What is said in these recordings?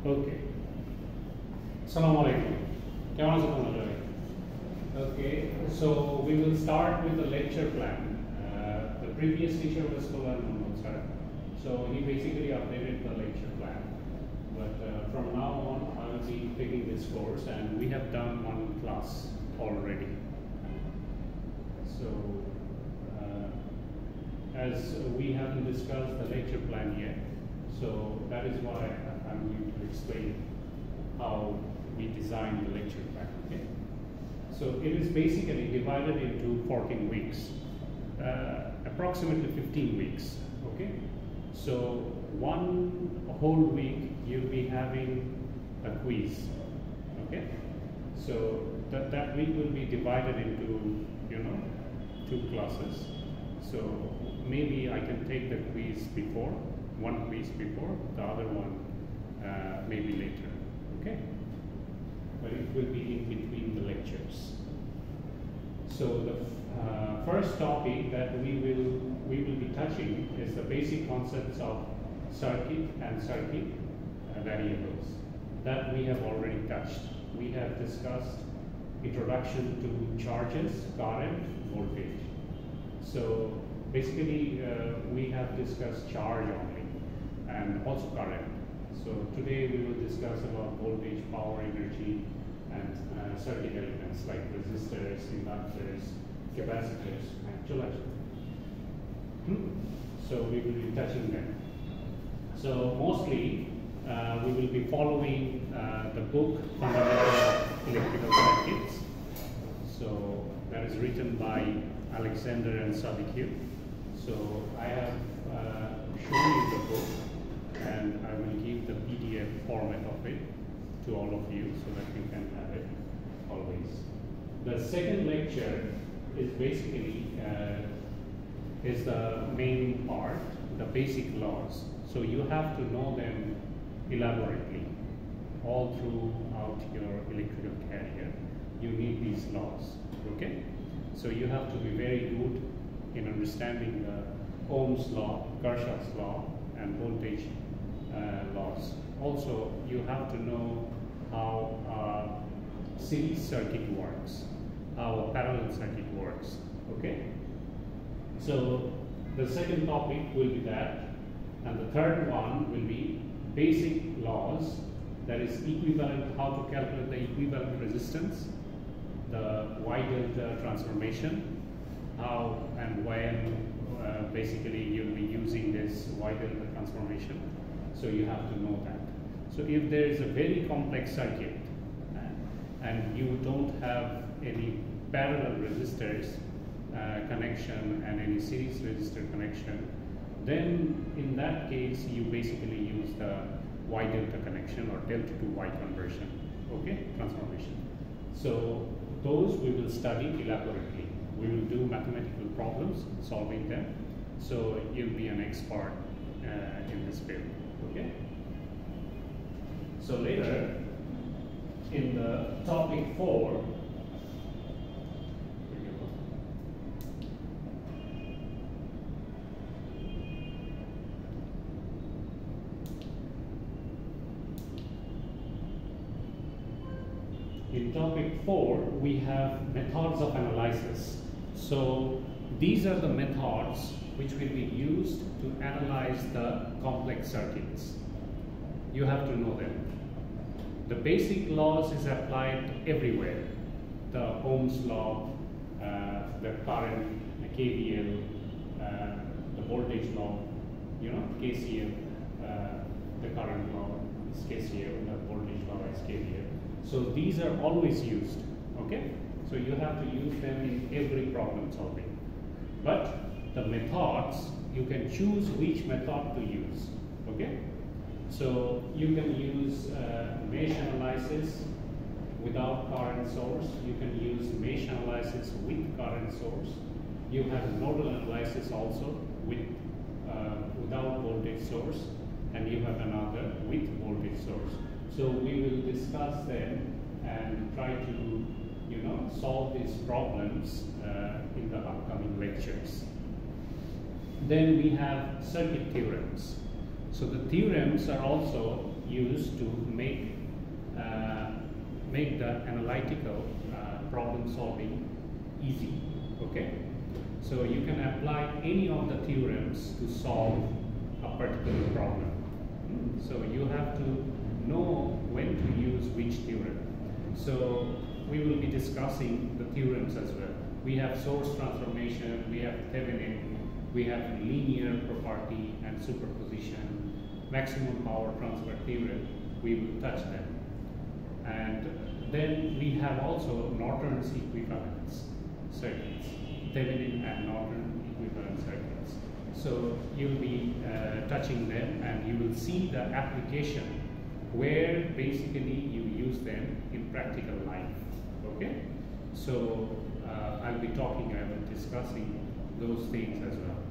Okay. Assalamu alaikum. Kya Okay, so we will start with the lecture plan. The previous teacher was Kulan Muhammad sir. So he basically updated the lecture plan. But from now on, I will be taking this course, and we have done one class already. So as we haven't discussed the lecture plan yet, so that is why I'm going to explain how we design the lecture plan. Okay? So it is basically divided into 14 weeks, approximately 15 weeks. Okay? So one whole week you'll be having a quiz. Okay? So that week will be divided into, two classes. So maybe I can take the quiz before, one quiz before, the other one maybe later. Okay? But it will be in between the lectures. So the first topic that we will be touching is the basic concepts of circuit and circuit variables that we have already touched. We have discussed introduction to charges, current, voltage. So basically we have discussed charge only and also current. So today we will discuss about voltage, power, energy, and circuit elements like resistors, inductors, capacitors, and chillers. So we will be touching them. So mostly we will be following the book Fundamentals of Electrical Circuits. So that is written by Alexander and Sadiq. So I have shown you the book, and I will give the PDF format of it to all of you so that you can have it always. The second lecture is basically is the main part, the basic laws. So you have to know them elaborately all throughout your electrical career. You need these laws. Okay? So you have to be very good in understanding the Ohm's law, Kirchhoff's law, and voltage laws. Also, you have to know how a series circuit works, how a parallel circuit works. Okay? So the second topic will be that, and the third one will be basic laws, that is equivalent, how to calculate the equivalent resistance, the Y delta transformation, how and when basically you'll be using this Y delta transformation. So you have to know that. So if there is a very complex circuit and you don't have any parallel resistors connection and any series resistor connection, then in that case you basically use the Y delta connection or delta to Y conversion, okay, transformation. So those we will study elaborately. We will do mathematical problems, solving them. So you'll be an expert in this field, okay? So later, in the topic 4, we have methods of analysis. So these are the methods which will be used to analyze the complex circuits. You have to know them. The basic laws is applied everywhere. The Ohm's law, the current, the KVL, the voltage law, KCL, the current law is KCL, the voltage law is KVL. So these are always used, okay? So you have to use them in every problem solving. But the methods, you can choose which method to use, okay? So you can use mesh analysis without current source. You can use mesh analysis with current source. You have nodal analysis also without voltage source, and you have another with voltage source. So we will discuss them and try to, solve these problems in the upcoming lectures. Then we have circuit theorems. So the theorems are also used to make the analytical problem solving easy. Okay, so you can apply any of the theorems to solve a particular problem. So you have to know when to use which theorem. So we will be discussing the theorems as well. We have source transformation, we have Thevenin, we have linear property and superposition, maximum power transfer theorem. We will touch them. And then we have also Norton's equivalence circuits, Thevenin and Norton equivalent circuits. So you'll be touching them, and you will see the application where basically you use them in practical life. Okay, so I'll be discussing those things as well.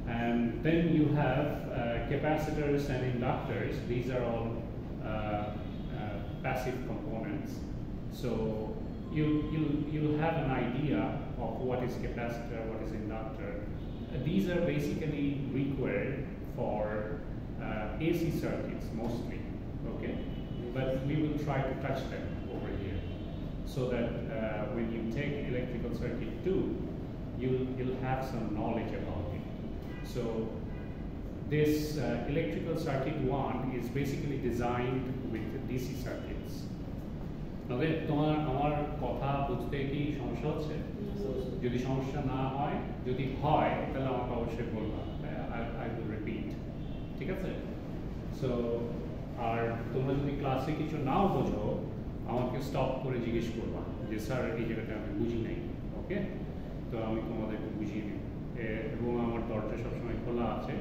And then you have capacitors and inductors. These are all passive components. So you'll have an idea of what is capacitor, what is inductor. These are basically required for AC circuits mostly, okay? But we will try to touch them over here, so that when you take electrical circuit 2, you'll have some knowledge about it. So this electrical circuit 1 is basically designed with DC circuits. Okay, তোমার আমার কথা বুঝতে কি সমস্যা হচ্ছে? যদি সমস্যা না হয়, যদি হয় তাহলে আমাকে অবশ্যই বলবা। I will repeat. ঠিক আছে? So আর তোমরা যদি ক্লাসে কিছু নাও বোঝো, আমাকে স্টপ করে জিজ্ঞেস করবা যে স্যার এই জায়গাটা আমি বুঝি নাই। ওকে? তো আমি তোমাদেরকে বুঝিয়ে দিই। এবং আমার দরজা সবসময় খোলা আছে,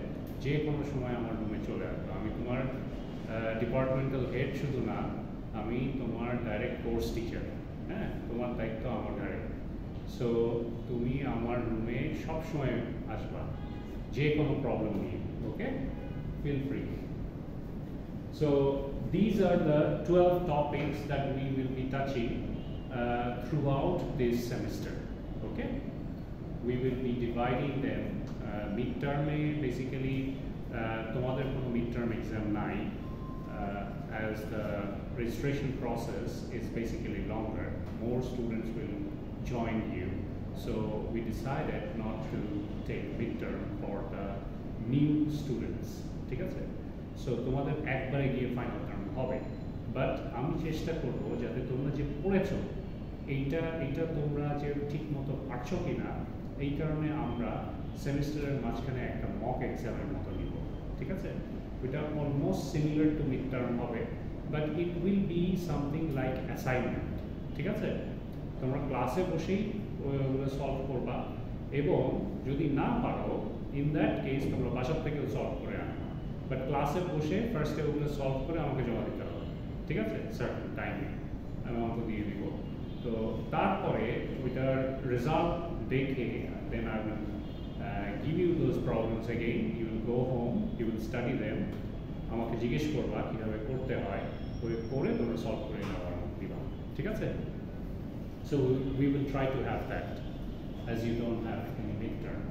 যে কোনো সময় আমার রুমে চলে আসবে। আমি তোমার ডিপার্টমেন্টাল হেড শুধু না, আমি তোমার ডাইরেক্ট কোর্স টিচার। হ্যাঁ, তোমার দায়িত্ব আমার ঘাড়ে। সো তুমি আমার রুমে সবসময় আসবা, যে কোনো প্রবলেম নিয়ে। Okay, feel free. So these are the 12 topics that we will be touching throughout this semester. Okay, we will be dividing them. Midterm basically তোমাদের কোনো midterm exam নাই, as the registration process is basically longer. More students will join you, so we decided not to take midterm for the new students. ঠিক আছে? So তোমাদের একবারে গিয়ে final term হবে, but আমি চেষ্টা করব যাতে তোমরা যে পড়েছো এইটা তোমরা যে ঠিক মতো পারছো কিনা, এই কারণে আমরা সেমিস্টারের মাঝখানে একটা মক এক্সামের মতো নিব। ঠিক আছে? এটা almost similar to mid term হবে, but it will be something like assignment. ঠিক আছে? তোমরা ক্লাসে বসেই ওগুলো সলভ করবা, এবং যদি না পারো ইন দ্যাট কেস তোমরা বাসার থেকেও সলভ করে আনবা, বাট ক্লাসে বসে ফার্স্টে ওগুলো সলভ করে আমাকে জমা দিতে হবে। ঠিক আছে? সার্টেন টাইমে আমি আমাকে দিয়ে দিব। তো তারপরে ওইটার রেজাল্ট দেখে then I will give you those problems again. You will go home, you will study them. আমাকে জিজ্ঞেস করবা কিভাবে করতে হয়, করে তোমরা সলভ করে নেওয়ার দিবা। ঠিক আছে? So we will try to have that, as you don't have any midterm.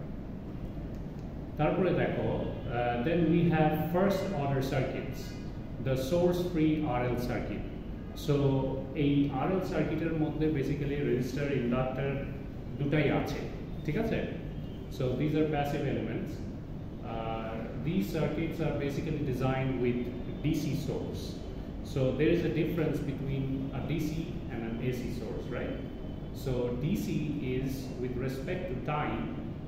তারপরে দেখো, then we have first order circuits, the source free RL circuit. So এই RL সার্কিটের মধ্যে বেসিক্যালি রেজিস্টার, ইন্ডাক্টর দুটাই আছে। ঠিক আছে? So these are passive elements. These circuits are basically designed with DC source. So there is a difference between a DC and an AC source, right? So DC is with respect to time,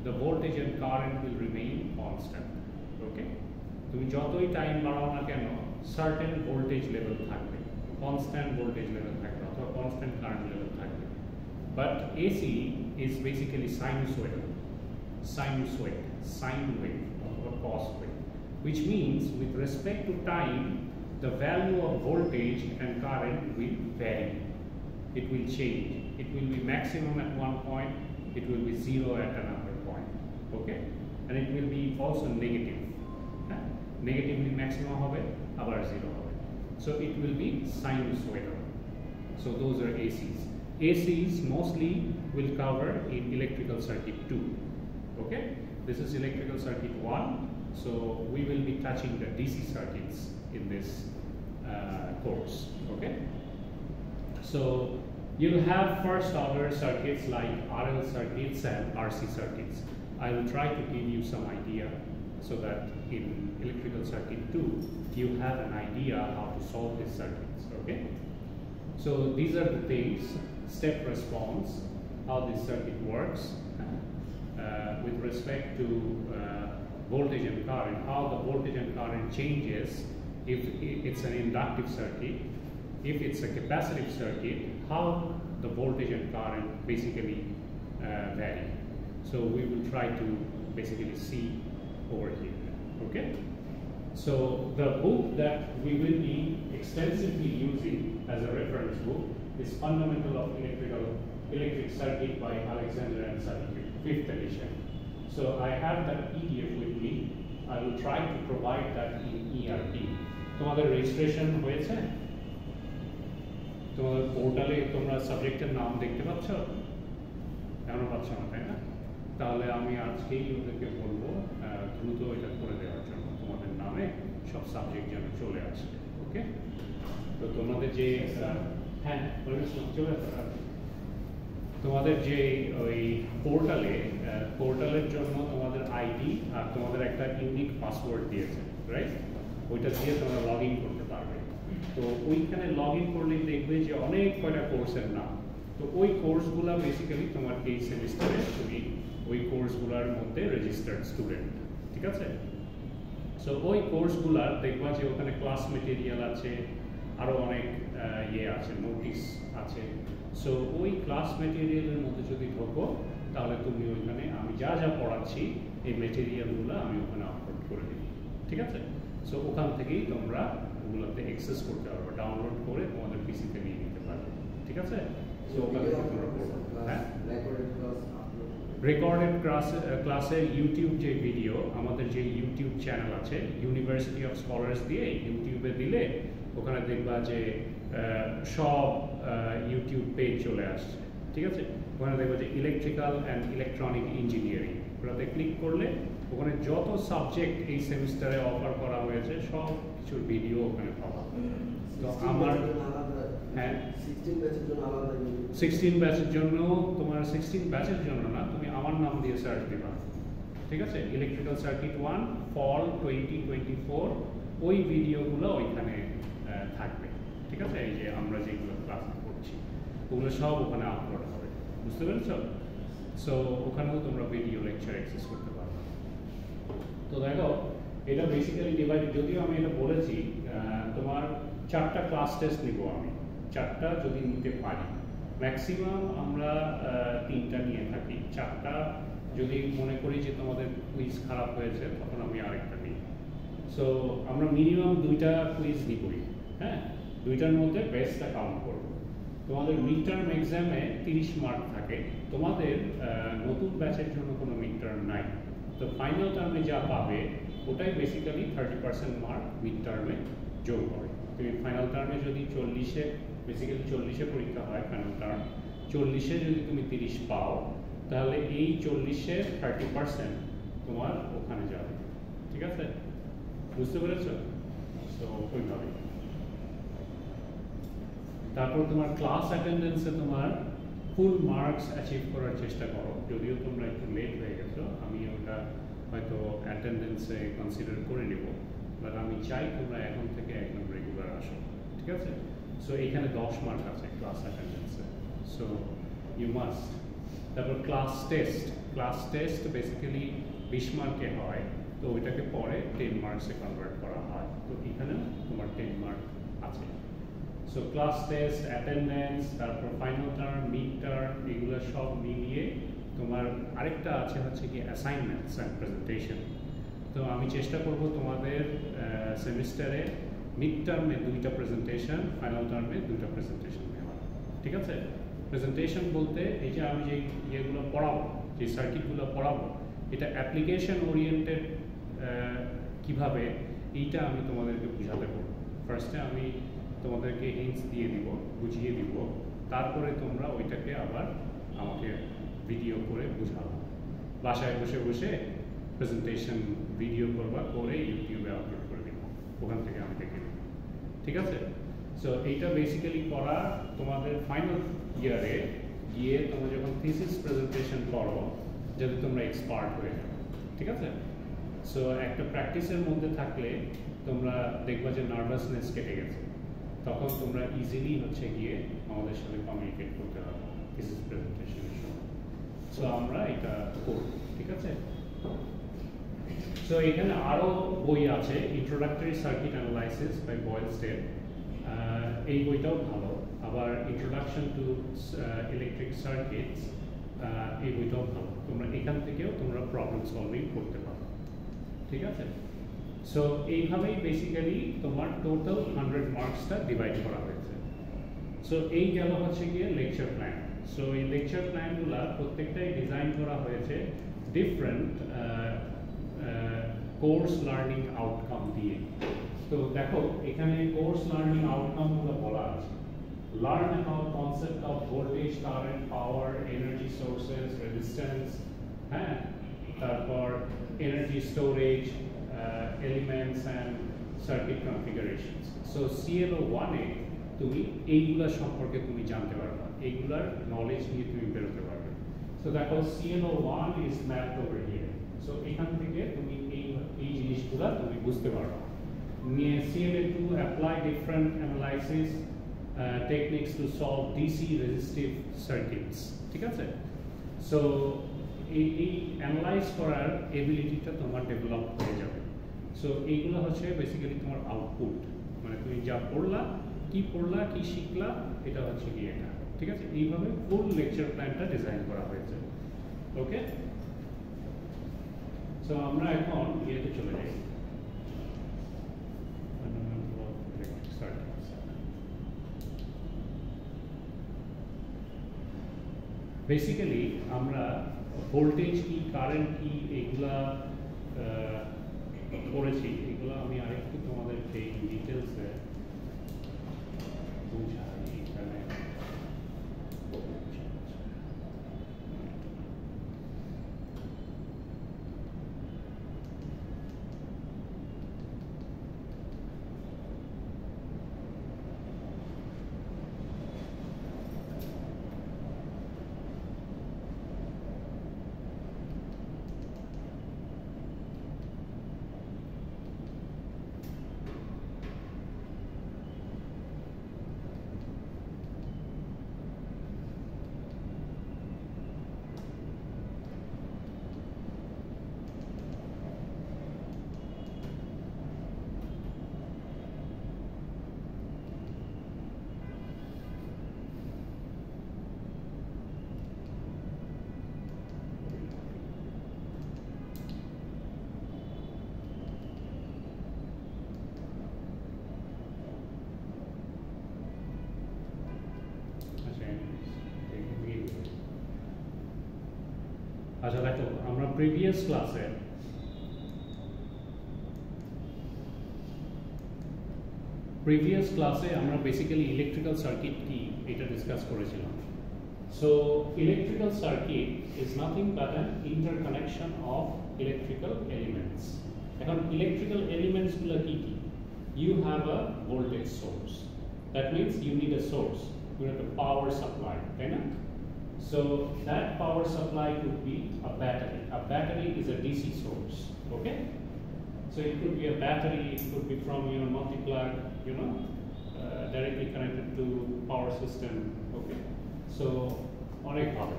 the voltage and current will remain constant. Okay? তুমি যতই time বাড়াও না কেন, certain voltage level থাকবে, constant voltage level থাকবে, অথবা constant current level থাকবে. But AC is basically sinusoidal. Sine wave or cos wave, which means with respect to time, the value of voltage and current will vary. It will change. It will be maximum at one point, it will be zero at another point. Okay? And it will be also negative. Negatively maximum hobe, abar zero hobe. So it will be sinusoidal. So those are ACs. ACs mostly will cover in electrical circuit 2. Okay, this is electrical circuit 1, So we will be touching the DC circuits in this course. Okay. So you'll have first order circuits like RL circuits and RC circuits. I will try to give you some idea so that in electrical circuit 2 you have an idea how to solve these circuits. Okay. So these are the things: step response, how this circuit works with respect to voltage and current, how the voltage and current changes if it's an inductive circuit, if it's a capacitive circuit, how the voltage and current basically vary. So we will try to basically see over here. Okay. So the book that we will be extensively using as a reference book is Fundamental of Electric Circuit by Alexander and Sadiku, 5th edition. So I have that PDF with me. I will try to provide that in ERP. তোমাদের registration হয়েছে? তোমাদের পোর্টালে তোমরা সাবজেক্টের নাম দেখতে পাচ্ছ? এখনো পাচ্ছ না, তাই না? তাহলে আমি আজকেই ওদেরকে বলবো দ্রুত এটা করে দেওয়ার জন্য, তোমাদের নামে সব সাবজেক্ট যেন চলে আসে। ওকে। তো তোমাদের যে হ্যাঁ চলে তোমাদের যে ওই পোর্টালের জন্য তোমাদের আইডি আর তোমাদের একটা ইউনিক পাসওয়ার্ড দিয়েছে, রাইট? ওইটা দিয়ে তোমরা লগ ইন করতে পারবে। তো ওইখানে লগ ইন করলে দেখবে যে অনেক কয়টা কোর্সের নাম। তো ওই কোর্সগুলো বেসিক্যালি তোমার এই সেমিস্টারে তুমি ওই কোর্সগুলোর মধ্যে রেজিস্টার্ড স্টুডেন্ট, ঠিক আছে? সো ওই কোর্সগুলার দেখবা যে ওখানে ক্লাস মেটেরিয়াল আছে, আরও অনেক ইয়ে আছে, নোটিস আছে। সো ওই ক্লাস মেটেরিয়ালের মধ্যে যদি ঢোকো তাহলে তুমি ওইখানে আমি যা যা পড়াচ্ছি এই মেটেরিয়ালগুলো আমি ওখানে আপলোড করে দিই, ঠিক আছে? সো ওখান থেকেই তোমরা ওগুলোতে অ্যাক্সেস করতে পারবে, ডাউনলোড করে তোমাদের পিসিতে নিয়ে নিতে পারবে, ঠিক আছে? সো ওখান থেকে তোমরা পড়বে। হ্যাঁ, রেকর্ডেড ক্লাসের ইউটিউব যে ভিডিও, আমাদের যে ইউটিউব চ্যানেল আছে ইউনিভার্সিটি অফ স্কলার্স দিয়ে ইউটিউবে দিলে ওখানে দেখবা যে সব ইউটিউব পেজ চলে আসছে, ঠিক আছে? ওখানে দেখবা যে ইলেকট্রিক্যাল অ্যান্ড ইলেকট্রনিক ইঞ্জিনিয়ারিং, ওটাতে ক্লিক করলে ওখানে যত সাবজেক্ট এই সেমিস্টারে অফার করা হয়েছে সব কিছুর ভিডিও ওখানে পাবা। তো আমার হ্যাঁ 16 ব্যাচের জন্য তোমার 16 ব্যাচের জন্য না, তুমি আমার নাম দিয়ে সার্চ দিবা, ঠিক আছে? ইলেকট্রিক্যাল সার্কিট 1 ফল 2024 ওই ভিডিওগুলো ওইখানে থাকবে, ঠিক আছে? এই যে আমরা যেগুলো ক্লাস করছি ওগুলো সব ওখানে আপলোড হবে, বুঝতে পেরেছো? সো ওখানেও তোমরা ভিডিও লেকচার অ্যাক্সেস করতে পারবে। তো দেখো এটা বেসিক্যালি ডিভাইড, যদিও আমি এটা বলেছি তোমার 4টা ক্লাস টেস্ট নিব আমি, 4টা যদি নিতে পারি, ম্যাক্সিমাম আমরা 3টা নিয়ে থাকি, 4টা যদি মনে করি যে তোমাদের কুইজ খারাপ হয়েছে তখন আমি আরেকটা নিই। সো আমরা মিনিমাম 2টা কুইজ নিবই, হ্যাঁ, 2টার মধ্যে বেস্টটা কাউন্ট করব। তোমাদের মিড টার্ম এক্সামে 30 মার্ক থাকে, তোমাদের নতুন ব্যাচের জন্য কোনো মিড টার্ম নাই, তো ফাইনাল টার্মে যা পাবে ওটাই বেসিক্যালি 30% মার্ক মিড টার্মে যোগ হবে। তুমি ফাইনাল টার্মে যদি 40-এ বেসিক্যালি 40-এ পরীক্ষা হয় ফাইনাল টার্ম, 40-এ যদি তুমি 30 পাও তাহলে এই 40-এর 30% তোমার ওখানে যাবে, ঠিক আছে? বুঝতে পেরেছো? তো ওইভাবে তারপর তোমার ক্লাস অ্যাটেন্ডেন্সে তোমার ফুল মার্কস অ্যাচিভ করার চেষ্টা করো, যদিও তোমরা একটু লেট হয়ে গেছো, আমি ওটা হয়তো অ্যাটেন্ডেন্সে কনসিডার করে নেব, বাট আমি চাই তোমরা এখন থেকে একদম রেগুলার আসো, ঠিক আছে? সো এখানে 10 মার্ক আছে ক্লাস অ্যাটেন্ডেন্সে, সো ইউ মাস্ট। তারপর ক্লাস টেস্ট বেসিক্যালি 20 মার্কে হয়, তো ওইটাকে পরে 10 মার্কসে কনভার্ট করা হয়, তো এখানে তোমার 10 মার্ক আছে। সো ক্লাস টেস্ট, অ্যাটেন্ডেন্স, তারপর ফাইনাল টার্ম, মিড টার্ম, এগুলো সব মিলিয়ে তোমার আরেকটা আছে হচ্ছে কি অ্যাসাইনমেন্টস অ্যান্ড প্রেজেন্টেশন। তো আমি চেষ্টা করব তোমাদের সেমিস্টারে মিড টার্মে 2টা প্রেজেন্টেশন, ফাইনাল টার্মে 2টা প্রেজেন্টেশন নেওয়া, ঠিক আছে? প্রেজেন্টেশন বলতে এই যে আমি যে ইয়েগুলো পড়াবো, যে সার্কিটগুলো পড়াবো, এটা অ্যাপ্লিকেশন ওরিয়েন্টেড কিভাবে, এইটা আমি তোমাদেরকে বুঝাতে পারবো। ফার্স্টে আমি তোমাদেরকে হিন্টস দিয়ে দিব, বুঝিয়ে দিব, তারপরে তোমরা ওইটাকে আবার আমাকে ভিডিও করে বুঝাবো, বাসায় বসে বসে প্রেজেন্টেশন ভিডিও করবা, করে ইউটিউবে আপলোড করে দিবা, ওখান থেকে আমি দেখে নিব, ঠিক আছে? সো এইটা বেসিক্যালি করা তোমাদের ফাইনাল ইয়ারে গিয়ে তোমরা যখন থিসিস প্রেজেন্টেশন করো যাতে তোমরা এক্সপার্ট হয়ে যাও, ঠিক আছে? সো একটা প্র্যাকটিসের মধ্যে থাকলে তোমরা দেখবা যে নার্ভাসনেস কেটে গেছে, তখন তোমরা ইজিলি হচ্ছে গিয়ে আমাদের সাথে কমিউনিকেট করতে পারো থিসিস প্রেজেন্টেশনের সময়। সো আমরা এটা করব, ঠিক আছে? সো এখানে আরো বই আছে, ইন্ট্রোডাক্টরি সার্কিট অ্যানালাইসিস বাই বয়েলস্টেড, এই বইটাও ভালো। আবার ইন্ট্রোডাকশন টু ইলেকট্রিক সার্কিটস, এই বইটাও ভালো। তোমরা এখান থেকেও তোমরা প্রবলেম সলভিং করতে পারো, ঠিক আছে? সো এইভাবেই বেসিক্যালি তোমার টোটাল 100 মার্কসটা ডিভাইড করা হয়েছে। সো এই গেল হচ্ছে গিয়ে লেকচার প্ল্যান। সো এই লেকচার প্ল্যানগুলো প্রত্যেকটাই ডিজাইন করা হয়েছে ডিফারেন্ট কোর্স লার্নিং আউটকাম দিয়ে। তো দেখো এখানে কোর্স লার্নিং আউটকামগুলো বলা আছে, learn about concept of voltage, current, power, energy sources, resistance, হ্যাঁ, তারপর energy storage, elements and circuit configurations. So CLO1 এ তুমি এইগুলা সম্পর্কে তুমি জানতে পারবা, এইগুলার নলেজ নিয়ে তুমি বেরোতে পারবে। সো দেখো CLO1 is mapped over here. So এখান থেকে তুমি এই জিনিসগুলা তুমি বুঝতে পারবা। CLA2 apply different analysis techniques to solve DC resistive circuits, ঠিক আছে? সো এই অ্যানালাইজ করার এবিলিটিটা তোমার ডেভেলপ হয়ে যাবে। সো এইগুলো হচ্ছে বেসিক্যালি তোমার আউটপুট, মানে তুমি যা পড়লা, কি শিখলা, এটা হচ্ছে কি এটা, ঠিক আছে? এইভাবে ফুল লেকচার প্ল্যানটা ডিজাইন করা হয়েছে, ওকে? সো আমরা এখন ইয়েতে চলে যাই, বেসিক্যালি আমরা ভোল্টেজ কি, কারেন্ট কি, এগুলা পড়েছি। এগুলো আমি আরেকটু তোমাদেরকে ডিটেলসে বুঝাই। এখানে আচ্ছা দেখো, আমরা প্রিভিয়াস ক্লাসে আমরা বেসিক্যালি ইলেকট্রিক্যাল সার্কিট কি এটা ডিসকাস করেছিলাম। So electrical circuit is nothing but an interconnection of electrical elements. এখন ইলেকট্রিক্যাল এলিমেন্টস গুলো কি কি? You have a voltage source. That means you need a source. You have a power supply, right? So that power supply could be a battery. A battery is a DC source, okay? So it could be a battery, it could be from your multi-plug, directly connected to power system, okay? So অনেক ভালো,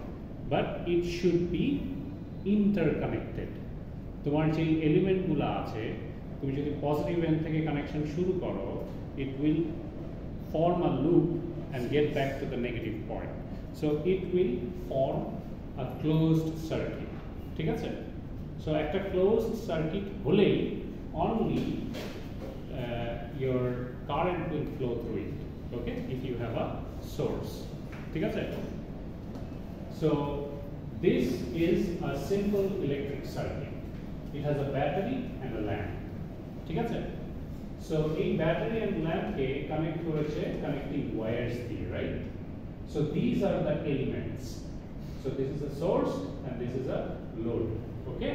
but it should be interconnected. তোমার যে এলিমেন্টগুলো আছে, তুমি যদি positive and থেকে connection শুরু করো, it will form a loop and get back to the negative point. So it will form a closed circuit, ঠিক আছে? So একটা closed circuit হলেই only your current will flow through it, okay? If you have a source, ঠিক আছে? So this is a simple electric circuit. It has a battery and a lamp, ঠিক আছে? So এই battery and lamp K connect করেছে connecting wires দিয়ে, right? So these are the elements. So this is a source and this is a load, okay?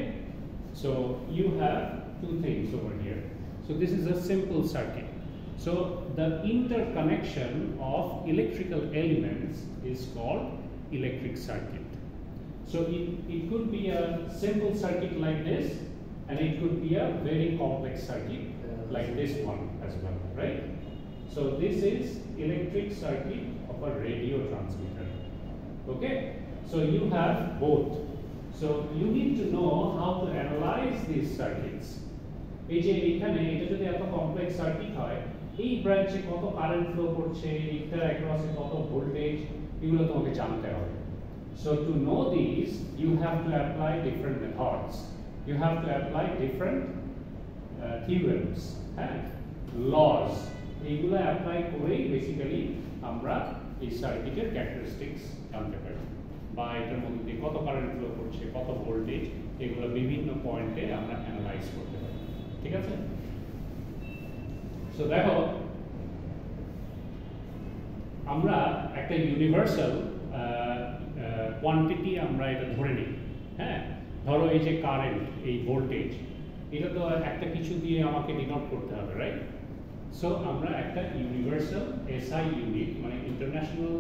So you have two things over here. So this is a simple circuit. So the interconnection of electrical elements is called electric circuit. So it could be a simple circuit like this, and it could be a very complex circuit like this one as well, right? So this is electric circuit of a radio transmitter. Okay? So you have both. So you need to know how to analyze these circuits. এই যে এখানে এটা যদি এত complex circuit হয়, এই ব্রাঞ্চে কত কারেন্ট ফ্লো করছে, এইটার অ্যাক্রসে কত ভোল্টেজ, এগুলো তোমাকে জানতে হবে। So to know these, you have to apply different methods. You have to apply different theorems and laws. এইগুলো অ্যাপ্লাই করেই বেসিক্যালি আমরা এই সার্কিটের ক্যারেক্টারিস্টিক্স জানতে পারি, বা এটার মধ্যে দিয়ে কত কারেন্ট ফ্লো করছে, কত ভোল্টেজ, এগুলো বিভিন্ন পয়েন্টে আমরা অ্যানালাইজ করতে পারি। ঠিক আছে? সো দেখো, আমরা একটা ইউনিভার্সাল কোয়ান্টিটি আমরা এটা ধরে নিই। হ্যাঁ, ধরো এই যে কারেন্ট, এই ভোল্টেজ, এটা তো একটা কিছু দিয়ে আমাকে ডিনোট করতে হবে, রাইট? সো আমরা একটা ইউনিভার্সাল এসআই ইউনিট, মানে ইন্টারন্যাশনাল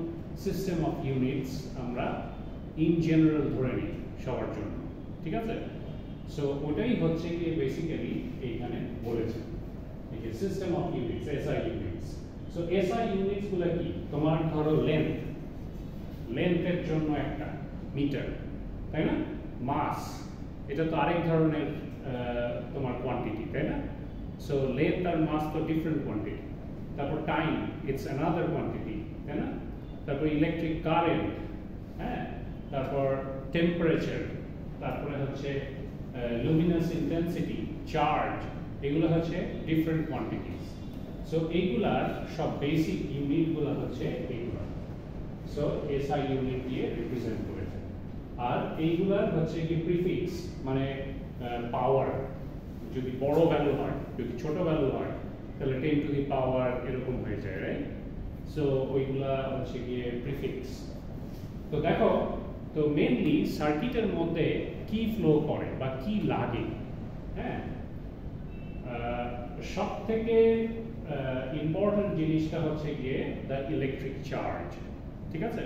সিস্টেম অফ ইউনিটস, আমরা ইন জেনারেল ধরে নিই সবার জন্য। ঠিক আছে? সো ওটাই হচ্ছে কি বেসিক্যালি এইখানে বলেছে, এই যে system of units, SI units. So SI units গুলো কি? তোমার ধরো লেন্থের জন্য একটা মিটার, তাই না? মাস, এটা তো আরেক ধরনের তোমার কোয়ান্টিটি, তাই না? সো লেন্থ আর মাস তো ডিফারেন্ট কোয়ান্টিটি। তারপর টাইম, ইটস অ্যানাদার কোয়ান্টিটি, তাই না? তারপর ইলেকট্রিক কারেন্ট, হ্যাঁ, তারপর টেম্পারেচার, তারপরে হচ্ছে লুমিনাস ইন্টেন্সিটি, চার্জ, এগুলো হচ্ছে ডিফারেন্ট কোয়ান্টিটিস। সো এইগুলার সব বেসিক ইউনিটগুলো হচ্ছে এইগুলো। সো এসআই ইউনিট দিয়ে রিপ্রেজেন্ট করেছে। আর এইগুলার হচ্ছে কি প্রিফিক্স, মানে পাওয়ার, যদি বড় ভ্যালু হয়, যদি ছোট ভ্যালু হয়, তাহলে 10 টু দি পাওয়ার এরকম হয়ে যায়, রাইট? সো ওইগুলা হচ্ছে গিয়ে প্রিফিক্স। তো দেখো, তো মেইনলি সার্কিটের মধ্যে কি ফ্লো করে বা কি লাগে, হ্যাঁ, সব থেকে ইম্পর্টেন্ট জিনিসটা হচ্ছে গিয়ে দ্য ইলেকট্রিক চার্জ। ঠিক আছে?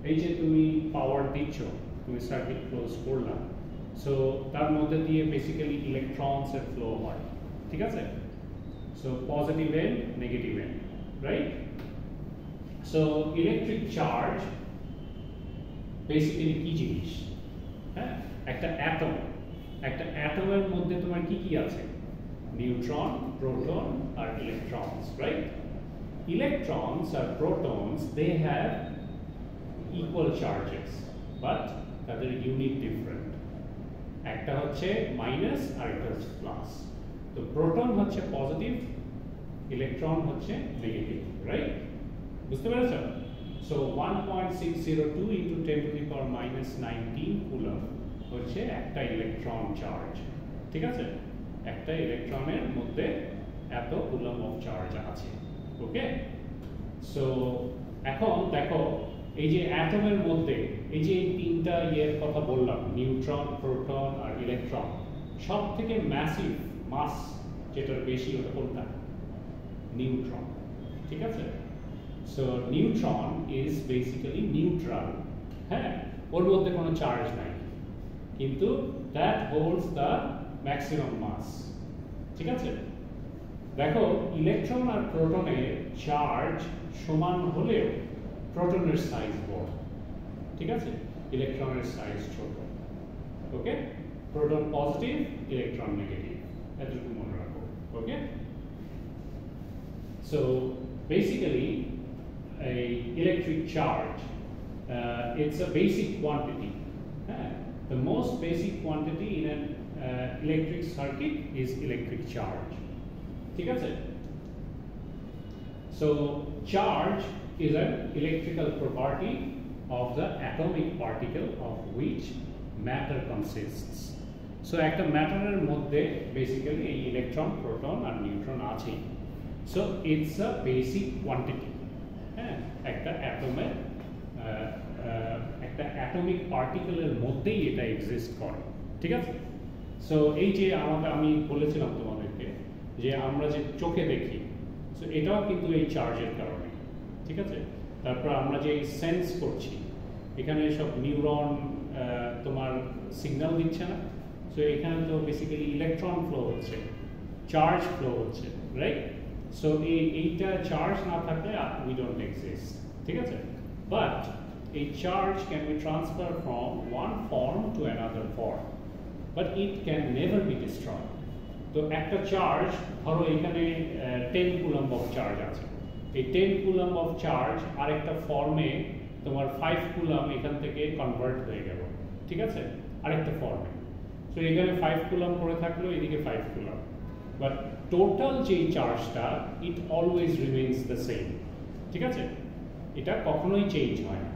এই যে তুমি পাওয়ার দিচ্ছ, তুমি সার্কিট ক্লোজ করলা, সো তার মধ্যে দিয়ে বেসিক্যালি ইলেকট্রনস এর ফ্লো হয়। ঠিক আছে? So positive and negative end, right? So electric charge basically কি জিনিস? হ্যাঁ, একটা অ্যাটমের মধ্যে তোমার কি কি আছে? নিউট্রন, প্রোটন আর electrons, right? Electrons or protons, they have equal charges, but তাদের ইউনিট ডিফারেন্ট। একটা হচ্ছে মাইনাস আর একটা হচ্ছে প্লাস। তো প্রোটন হচ্ছে পজিটিভ, ইলেকট্রন হচ্ছে নেগেটিভ, রাইট? বুঝতে পেরেছো? So 1.602 into 10 to the power minus 19 coulomb হচ্ছে একটা ইলেকট্রন চার্জ। ঠিক আছে? একটা ইলেকট্রনের মধ্যে এত কুলম অফ চার্জ আছে। ওকে? সো এখন দেখো, এই যে অ্যাটমের মধ্যে এই যে তিনটা ইয়ের কথা বললাম, নিউট্রন, প্রোটন আর ইলেকট্রন, সব থেকে ম্যাসিভ মাস যেটার বেশি ওটা কোনটা? নিউট্রন। ঠিক আছে? So neutron is basically neutral. হ্যাঁ, ওর মধ্যে কোনো চার্জ নাই, কিন্তু দ্যাট হোল্ডস দ্য ম্যাক্সিমাম মাস। ঠিক আছে? দেখো, ইলেকট্রন আর প্রোটনের চার্জ সমান হলেও প্রোটনের সাইজ বড়। ঠিক আছে? ইলেকট্রনের সাইজ ছোট। Okay? Proton positive, electron negative, এতটুকু মনে রাখো। Okay? So basically a electric charge, it's a basic quantity. The most basic quantity in an electric circuit is electric charge. ঠিক আছে? So charge is an electrical property of the atomic particle of which matter consists. So একটা ম্যাটারের মধ্যে basically এই electron, proton আর neutron আছে। So it's a basic quantity. হ্যাঁ, একটা অ্যাটমের একটা atomic পার্টিকেলের মধ্যেই এটা এক্সিস্ট করে। ঠিক আছে? সো এই যে আমি বলেছিলাম তোমাদেরকে যে আমরা যে চোখে দেখি, সো এটাও কিন্তু এই চার্জের কারণে, ঠিক আছে। তারপর আমরা যে সেন্স করছি, এখানে সব নিউরন তোমার সিগন্যাল দিচ্ছে না, সো এখানে তো বেসিক্যালি ইলেকট্রন ফ্লো হচ্ছে, চার্জ ফ্লো হচ্ছে, রাইট। সো এইটা চার্জ না থাকলে উই ডোন্ট এক্সিস্ট, ঠিক আছে। বাট এই charge can be transfer from one form to another form, but it can never be destroyed. তো একটা চার্জ, ধরো এখানে 10 কুলম্ব অফ চার্জ আছে, এই 10 কুলম্ব অফ চার্জ আরেকটা ফর্মে তোমার 5 কুলম্ব এখান থেকে কনভার্ট হয়ে গেল, ঠিক আছে, আরেকটা ফর্মে। সো এখানে 5 কুলম্ব পড়ে থাকলো, এদিকে 5 কুলম্ব, বাট টোটাল যে চার্জটা ইট অলওয়েজ রিমেইনস দ্য সেম, ঠিক আছে, এটা কখনোই চেঞ্জ হয় না,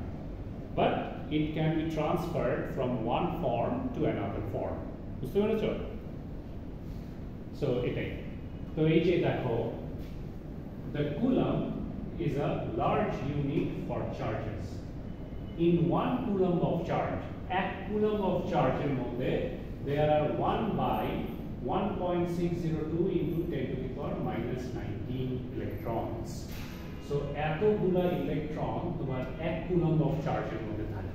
but it can B transferred from one form to another form. বুঝতে পেরেছ? সো এটাই। তো এই যে দেখো, the coulomb is a large unit for charges. In 1 coulomb of charge, 1 coulomb of charge এর মধ্যে there are 1 by 1.602 into 10 to the power minus 19 electrons. So এতগুলা ইলেকট্রন তোমার 1 coulomb of charge এর মধ্যে থাকে।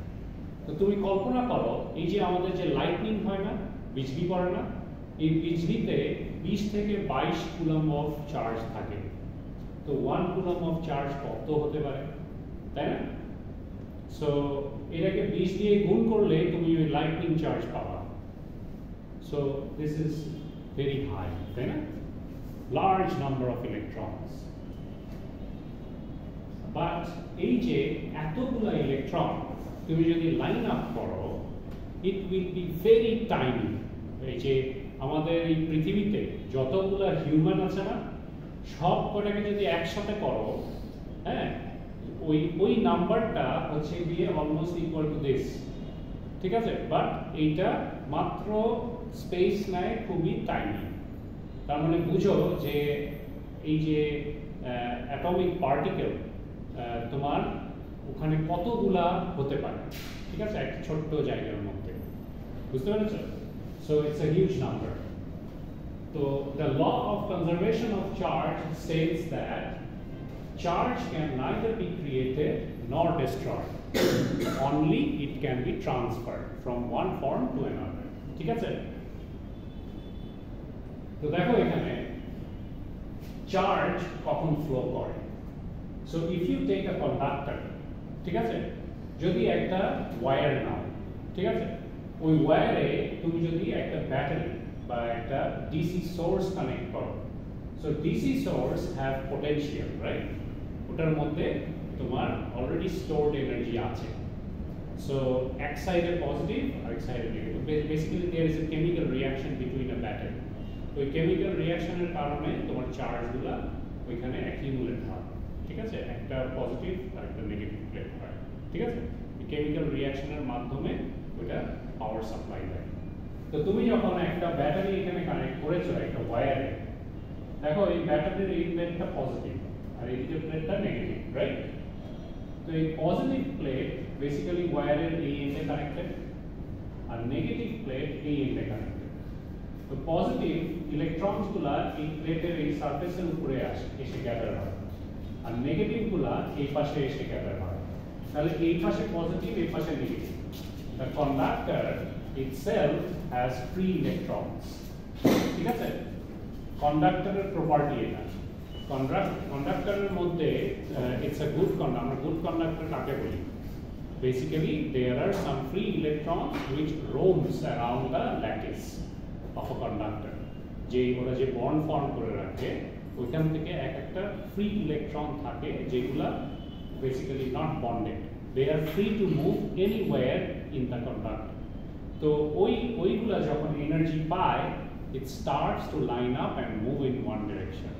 তো তুমি কল্পনা করো, এই যে আমাদের যে লাইটনিং হয় না, বিজলি পড়ে না, এই বিজলিতে 20 থেকে 22 কুলম্ব অফ চার্জ থাকে। তো 1 কুলম্ব অফ চার্জ কত হতে পারে, তাই না? সো এটাকে 20 দিয়ে গুণ করলে তুমি ওই লাইটনিং চার্জ পাবা। So this is very high, তাই না? Large number of electrons. But এই যে এতগুলা ইলেকট্রন তুমি যদি লাইন আপ করো, it will be very tiny. এই যে আমাদের এই পৃথিবীতে যতগুলা হিউম্যান আছে না, সব কটাকে যদি একসাথে করো, হ্যাঁ, ওই নাম্বারটা হচ্ছে গিয়ে অলমোস্ট ইকুয়াল টু দিস, ঠিক আছে। বাট এইটা মাত্র স্পেস নেয় খুবই টাইনি। তার মানে বুঝো যে এই যে অ্যাটমিক পার্টিকেল তোমার ওখানে কতগুলা হতে পারে, ঠিক আছে, একটা ছোট্ট জায়গার মধ্যে। বুঝতে পেরেছো? So it's a huge number. So the law of conservation of charge states that charge can neither be created nor destroyed. Only it can be transferred from one form to another. ঠিক আছে? তো দেখো এখানে charge কখন flow করে। So if you take a conductor, ঠিক আছে, যদি একটা ওয়্যার নাও, ঠিক আছে, ওই ওয়্যারে তুমি যদি একটা ব্যাটারি বা একটা ডিসি সোর্স কানেক্ট করো, so DC source have potential, right? ওটার মধ্যে তোমার অলরেডি স্টোরড এনার্জি আছে। সো এক সাইডে পজিটিভ আর এক সাইডে negative. Basically there is a chemical reaction between a battery. ওই কেমিক্যাল রিঅ্যাকশনের কারণে তোমার চার্জগুলো ওইখানে অ্যাকিউমুলেট হয়, ঠিক আছে, একটা পজিটিভ আর একটা নেগেটিভ প্লেট হয়, ঠিক আছে। এই কেমিক্যাল রিঅ্যাকশনের মাধ্যমে ওইটা পাওয়ার সাপ্লাই দেয়। তো তুমি যখন একটা ব্যাটারি এখানে কানেক্ট করেছো একটা ওয়্যারে, দেখো এই ব্যাটারির এই প্লেটটা পজিটিভ আর এই যে প্লেটটা নেগেটিভ, রাইট? তো এই পজিটিভ প্লেট বেসিক্যালি ওয়্যারের এই এন্ডে কানেক্টেড আর নেগেটিভ প্লেট এই এন্ডে কানেক্টেড। তো পজিটিভ ইলেকট্রনসগুলা এই প্লেটের এই সারফেসের উপরে এসে গ্যাদার হয়, আর নেগেটিভগুলা এই পাশে এসে গ্যাদার হয়। তাহলে এই পাশে পজিটিভ, এই পাশে negative. The conductor itself has free electrons. ঠিক আছে? কন্ডাক্টরের প্রপার্টি এটা। কন্ডাক্টরের মধ্যে it's a good conductor. আমরা good conductor কাকে বলি? Basically, there are some free electrons which roams around the lattice of a conductor. যে ওরা যে বন্ড ফর্ম করে রাখে, ওইখান থেকে একটা ফ্রি ইলেকট্রন থাকে যেগুলা basically not bonded. They are free to move anywhere in the conductor. তো ওইগুলা যখন এনার্জি পায়, it starts to line up and move in one direction.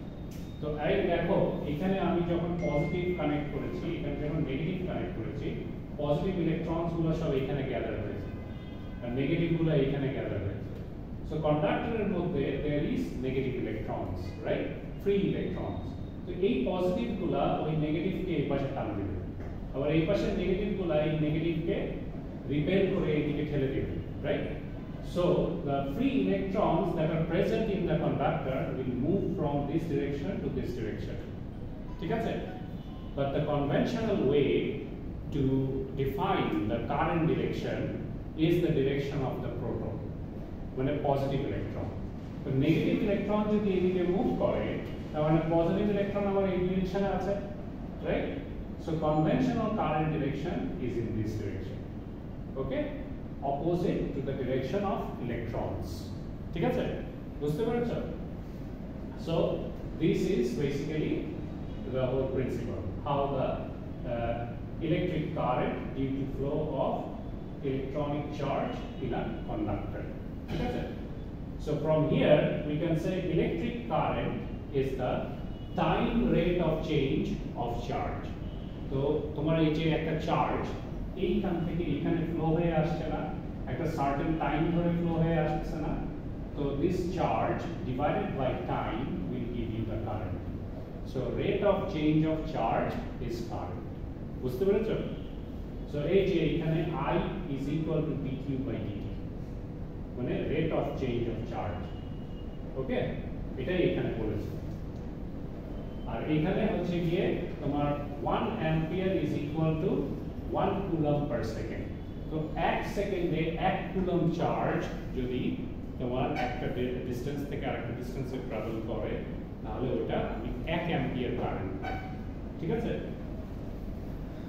তো এই দেখো এখানে আমি যখন পজিটিভ কানেক্ট করেছি, এখানে যখন নেগেটিভ কানেক্ট করেছি, পজিটিভ ইলেকট্রনস গুলো সব এখানে গ্যাদার হয়েছে আর নেগেটিভ গুলো এখানে গ্যাদার হয়েছে। সো কন্ডাক্টরের মধ্যে there is negative electrons, right? Free electrons. তো এই পজিটিভ গুলা ওই নেগেটিভকে এই পাশে টান দিবে, আবার এই পাশের নেগেটিভ গুলা এই নেগেটিভকে রিপেল করে এইদিকে ঠেলে দেবে, right? So the free electrons that are present in the conductor will move from this direction to this direction. ঠিক আছে? But the conventional way to define the current direction is the direction of the proton, মানে positive electron. তো negative electron যদি এদিকে move করে, তাহলে positive electron আমার এই ডিরেকশনে আছে, right? So conventional current direction is in this direction. Okay? Opposite to the direction of electrons. ঠিক আছে? বুঝতে পেরেছো? So this is basically the whole principle, how the electric current due to flow of electronic charge in a conductor. ঠিক আছে? So from here we can say electric current is the time rate of change of charge. তো তোমার এই যে একটা charge এইখান থেকে এখানে ফ্লো হয়ে আসছে না, একটা সার্টেন টাইম ধরে ফ্লো হয়ে আসছে না, তো this charge divided by time will give you the current. So rate of change of charge is current. বুঝতে পেরেছো? সো এই যে এখানে I is equal to dq by dt, মানে rate of change of charge. Okay, এটাই এখানে বলেছে। আর এখানে হচ্ছে গিয়ে তোমার 1 ampere is equal to 1 coulomb per second. তো 1 সেকেন্ডে 1 কুলম্ব চার্জ যদি তোমার একটা ডিসটেন্স থেকে আরেকটা ডিসটেন্সে ট্রাভেল করে, তাহলে ওটা 1 অ্যাম্পিয়ার কারেন্ট পায়। ঠিক আছে?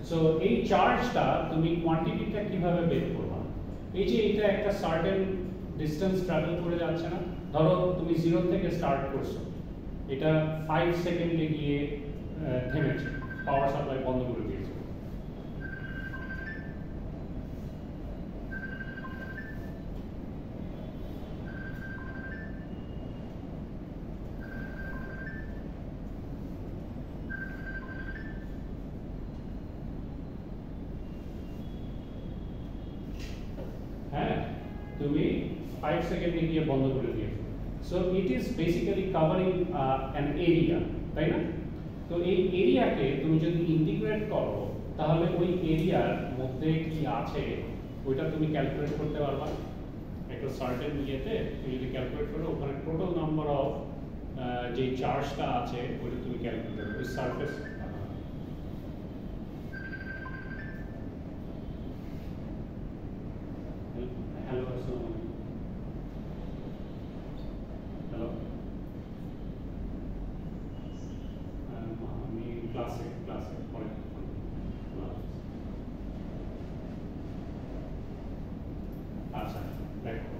সো এই চার্জটা তুমি কোয়ান্টিটিটা কিভাবে বের করবা? এই যে এটা একটা সার্টেন ডিসটেন্স ট্রাভেল করে যাচ্ছে না, ধরো তুমি 0 থেকে স্টার্ট করছো, এটা 5 সেকেন্ডে গিয়ে থেমেছে, পাওয়ার সাপ্লাই বন্ধ করে দিয়েছে। হ্যাঁ, তুমি 5 সেকেন্ডে গিয়ে বন্ধ করে দিয়েছো। So it is basically covering an area, তাই না? তো এই এরিয়াকে তুমি যদি ইন্টিগ্রেট করো, তাহলে ওই এরিয়ার মধ্যে কি আছে ওইটা তুমি ক্যালকুলেট করতে পারবা। একটা সার্টেন ইয়েতে তুমি যদি ক্যালকুলেট করো, ওখানে টোটাল নাম্বার অফ যে চার্জটা আছে ওইটা তুমি ক্যালকুলেট করো ওই সারফেস। হ্যালো, আসসালামু আলাইকুম। হ্যালো, আমি ক্লাসে পরে। আচ্ছা, দেখো।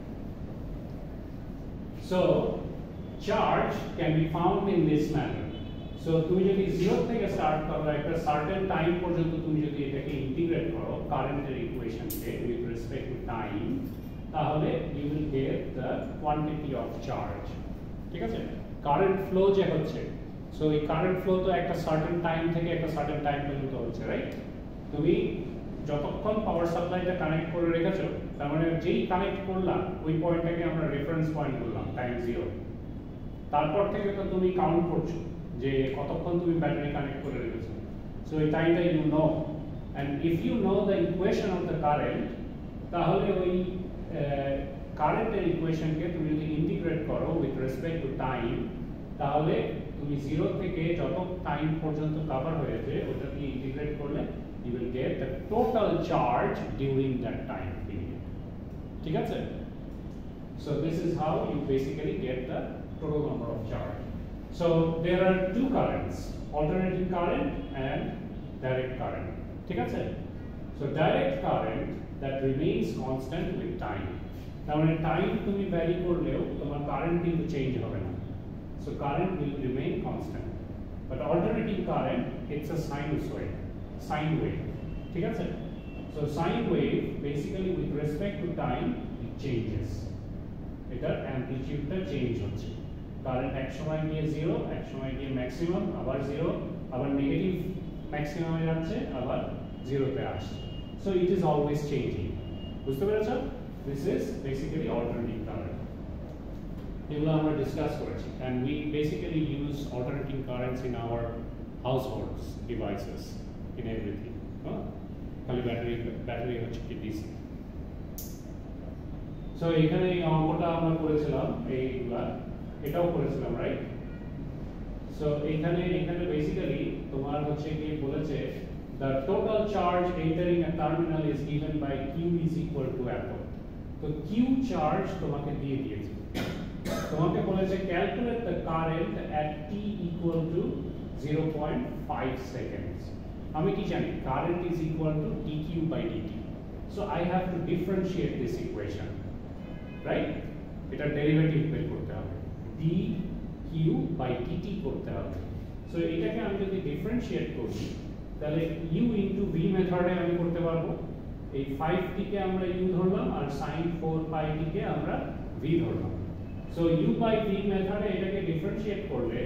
So charge can be found in this manner. So তুমি যদি 0 থেকে স্টার্ট করো, একটা সার্টেন টাইম পর্যন্ত তুমি যদি এটাকে ইন্টিগ্রেট করো কারেন্টের ইকুয়েশনকে উইথ রেসপেক্ট টু টাইম, তাহলে you will get the quantity of charge. ঠিক আছে? কারেন্ট ফ্লো যে হচ্ছে, সো এই কারেন্ট ফ্লো তো একটা সার্টেন টাইম থেকে একটা সার্টেন টাইম পর্যন্ত হচ্ছে, রাইট? তুমি যতক্ষণ পাওয়ার সাপ্লাইটা কানেক্ট করে রেখেছো, তার মানে যেই কানেক্ট করলাম ওই পয়েন্টটাকে আমরা রেফারেন্স পয়েন্ট করলাম টাইম 0। তারপর থেকে তো তুমি কাউন্ট করছো যে কতক্ষণ তুমি ব্যাটারি কানেক্ট করে রেখেছো। সো এই টাইমটা you know, and if you know the equation of the current, তাহলে ওই কারেন্টের ইকুয়েশনকে তুমি যদি ইন্টিগ্রেট করো উইথ রেসপেক্ট টু টাইম, তাহলে তুমি 0 থেকে যত টাইম পর্যন্ত কভার হয়েছে ওটা দিয়ে ইন্টিগ্রেট করলে you will get the total charge during that time period. ঠিক আছে? So this is how you basically get the total number of charge. So there are two currents, alternating current and direct current. ঠিক আছে? So direct current that remains constant with time. তার মানে time তুমি vary করলেও তোমার current কিন্তু change হবে না। So current will remain constant. But alternating current, it's a sine wave. ঠিক আছে? So sine wave basically with respect to time it changes. এটার অ্যামপ্লিটিউডটা চেঞ্জ হচ্ছে। কারেন্ট এক সময় গিয়ে 0, এক সময় গিয়ে ম্যাক্সিমাম, আবার 0, আবার নেগেটিভ ম্যাক্সিমামে যাচ্ছে, আবার 0 তে আসছে। So it is always changing. বুঝতে পেরেছো? This is basically alternating current. এগুলো আমরা ডিসকাস করেছি, and we basically use alternating currents in our households devices, in everything. খালি ব্যাটারি হচ্ছে কি ডিসি। সো এখানে এই অঙ্কটা আমরা করেছিলাম, এইগুলা এটাও করেছিলাম, রাইট? সো এখানে বেসিক্যালি তোমার হচ্ছে কি বলেছে, the total charge entering a terminal is given by q is equal to এত। তো q চার্জ তোমাকে দিয়ে দিয়েছে, তোমাকে বলেছে calculate the current at t equal to 0.5 seconds। আমি কি জানি current is equal to dq by dt, so I have to differentiate this equation, right? এটা ডেরিভেটিভ বের করতে হবে, dq by dt করতে হবে। সো এটাকে আমি যদি ডিফারেন্সিয়েট করি তাহলে u into v মেথডে আমি করতে পারবো। এই 5 টিকে আমরা u ধরলাম আর sin 4 pi টিকে আমরা v ধরলাম। সো u by v মেথডে এটাকে ডিফারেন্সিয়েট করলে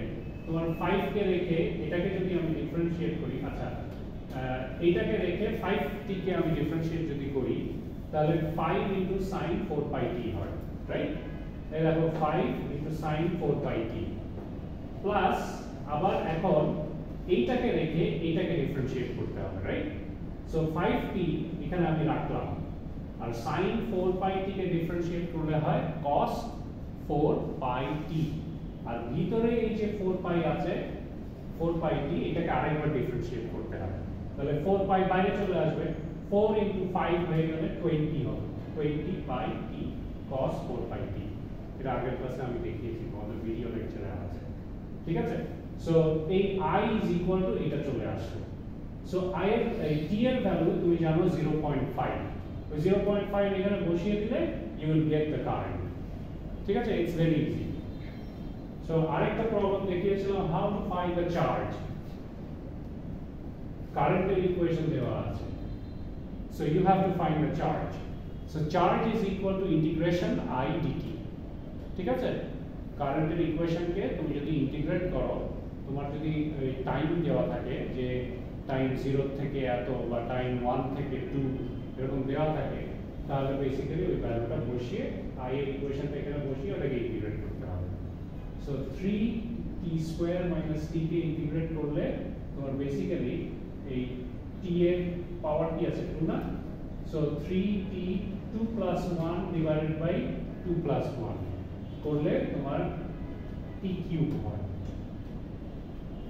তোমার 5 কে রেখে এটাকে যদি আমি ডিফারেন্সিয়েট করি, আচ্ছা এইটাকে রেখে 5 টিকে আমি ডিফারেন্সিয়েট যদি করি তাহলে 5 into sin 4 pi t হয়, রাইট? এই দেখো 5 into sin 4 pi t plus আবার এখন এইটাকে রেখে এইটাকে ডিফারেন্সিয়েট করতে হবে, রাইট? সো 5t এখানে আমি রাখলাম আর sin 4 pi t কে ডিফারেন্সিয়েট করলে হয় cos 4 pi t, আর ভিতরে এই যে 4 pi আছে 4 pi t এটাকে আরেকবার ডিফারেন্সিয়েট করতে হবে, তাহলে 4 pi বাইরে চলে আসবে, 4 into 5 হয়ে গেলে 20 হবে, 20 pi t cos 4 pi t। এটা আগের ক্লাসে আমি দেখিয়েছি, আমাদের ভিডিও লেকচারে আছে, ঠিক আছে? সো এই I is equal to এটা চলে আসবে। সো I এর t এর ভ্যালু তুমি জানো 0.5, ওই 0.5 এখানে বসিয়ে দিলে you will get the current, ঠিক আছে? It's very easy. সো আরেকটা প্রবলেম দেখিয়েছিলাম how to find the charge, কারেন্টের ইকুয়েশন দেওয়া আছে, so you have to find the charge. So charge is equal to integration I dt, ঠিক আছে? কারেন্টের ইকুয়েশনকে তুমি যদি ইন্টিগ্রেট করো, তোমার যদি টাইম দেওয়া থাকে যে টাইম 0 থেকে এত বা টাইম 1 থেকে 2 এরকম দেওয়া থাকে, তাহলে বেসিক্যালি ওই ভ্যালুটা বসিয়ে I এর ইকুয়েশনটা এখানে বসিয়ে ওটাকে ইন্টিগ্রেট করতে হবে। সো 3t² - t কে ইন্টিগ্রেট করলে তোমার বেসিক্যালি এই t এর পাওয়ার কি আছে 2 না, সো 3t 2 + 1 ডিভাইডেড বাই 2 + 1 করলে তোমার t³ হয়,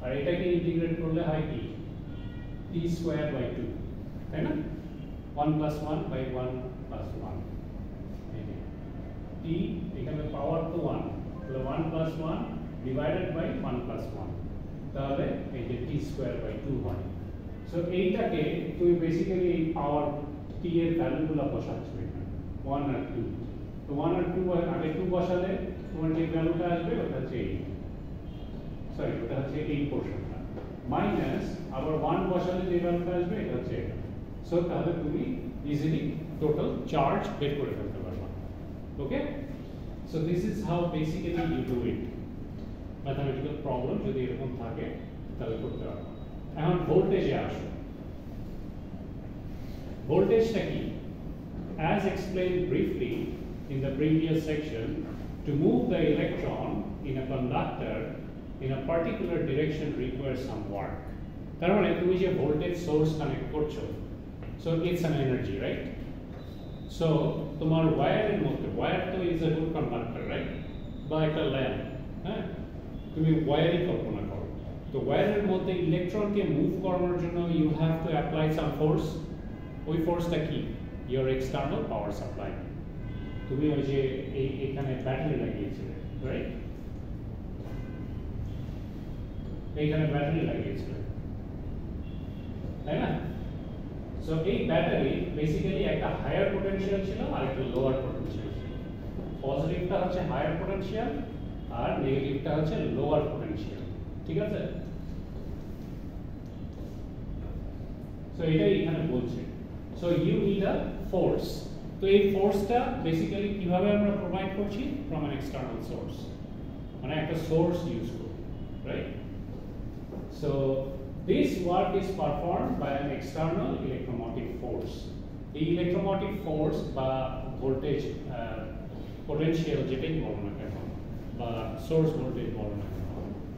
আর এটাকে ইন্টিগ্রেট করলে হয় কি t²/2, তাই না? 1 + 1 / 1 + 1, t এখানে পাওয়ার তো 1, তাহলে 1 + 1 ডিভাইডেড বাই 1 + 1, তাহলে এই যে t²/2 হয়। সো এইটাকে তুমি বেসিক্যালি এই পাওয়ার t এর ভ্যালুগুলো বসাচ্ছ এখানে 1 আর 2, তো 1 আর 2 আগে 2 বসালে তোমার যে ভ্যালুটা আসবে ওটা হচ্ছে এই, সরি ওটা হচ্ছে এই পোরশনটা, মাইনাস আবার 1 বসালে যে ভ্যালুটা আসবে এটা হচ্ছে এটা। সো তাহলে তুমি ইজিলি টোটাল চার্জ বের করে ফেলতে পারবে, okay? So this is how basically you do it. Mathematical problem যদি এরকম থাকে তাহলে করতে পারবে। এখন ভোল্টেজে আসো, ভোল্টেজটা কি? As explained briefly in the previous section, to move the electron in a conductor in a particular direction requires some work. তার মানে তুমি যে ভোল্টেজ সোর্স কানেক্ট করছো, so it's an energy, right? So তোমার ওয়্যারের মধ্যে, ওয়্যার তো is a good conductor, right? বা একটা ল্যাম্প, হ্যাঁ, তুমি ওয়্যারই কল্পনা করো, তো ওয়্যারের মধ্যে ইলেকট্রনকে মুভ করানোর জন্য you have to apply some force। ওই ফোর্সটা কি? your external power supply। তুমি ওই যে এখানে ব্যাটারি লাগিয়েছিলে, রাইট? এইখানে ব্যাটারি লাগিয়েছিলে, তাই না? সো এই ব্যাটারি বেসিক্যালি একটা হায়ার পোটেনশিয়াল ছিল আর একটা লোয়ার পোটেনশিয়াল ছিল। পজিটিভটা হচ্ছে হায়ার পোটেনশিয়াল আর নেগেটিভটা হচ্ছে লোয়ার পোটেনশিয়াল, ঠিক আছে? সো এটাই এখানে বলছে। So you need a force. তো এই ফোর্সটা বেসিক্যালি কিভাবে আমরা প্রোভাইড করছি? ফ্রম অ্যান এক্সটার্নাল সোর্স, মানে একটা সোর্স ইউজ করি, right? So this work is performed by an external electromotive force। এই electromotive force বা ভোল্টেজ potential যেটাই বলো না কেন বা সোর্স ভোল্টেজ বলো না কেন,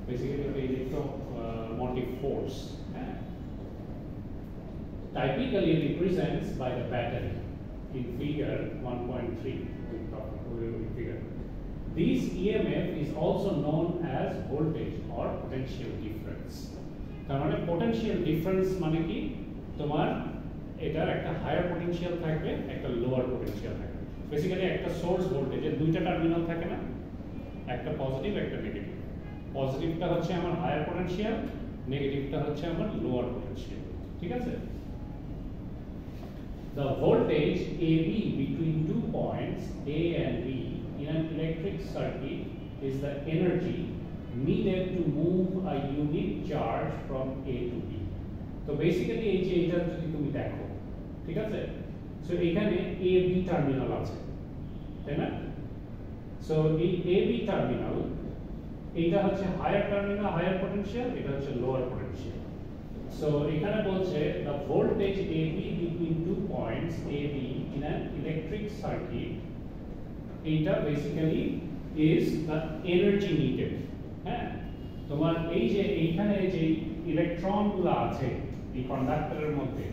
বেসিক্যালি একটা electromotive force, হ্যাঁ, typically represents by the battery। in figure 1.3 figure. This EMF is also known as voltage or potential difference. তার মানে potential difference মানে কি তোমার এটার একটা হায়ার পোটেনশিয়াল থাকবে একটা লোয়ার পোটেনশিয়াল থাকবে বেসিক্যালি একটা সোর্স ভোল্টেজের দুইটা টার্মিনাল থাকে না একটা পজিটিভ একটা নেগেটিভ পজিটিভটা হচ্ছে আমার হায়ার পোটেনশিয়াল নেগেটিভটা হচ্ছে আমার লোয়ার পোটেনশিয়াল ঠিক আছে The voltage AB between 2 points A and B in an electric circuit is the energy needed to move a unit charge from A to B. So basically এই যে এটা যদি তুমি দেখো ঠিক আছে সো এখানে AB টার্মিনাল আছে তাই না সো এই AB টার্মিনাল এটা হচ্ছে হায়ার টার্মিনাল হায়ার পোটেনশিয়াল এটা হচ্ছে লোয়ার পোটেনশিয়াল সো এখানে বলছে the voltage AB between 2 points AB in an electric circuit এটা basically is the energy needed হ্যাঁ তোমার এই যে এইখানে যে ইলেকট্রনগুলো আছে এই কন্ডাক্টরের মধ্যে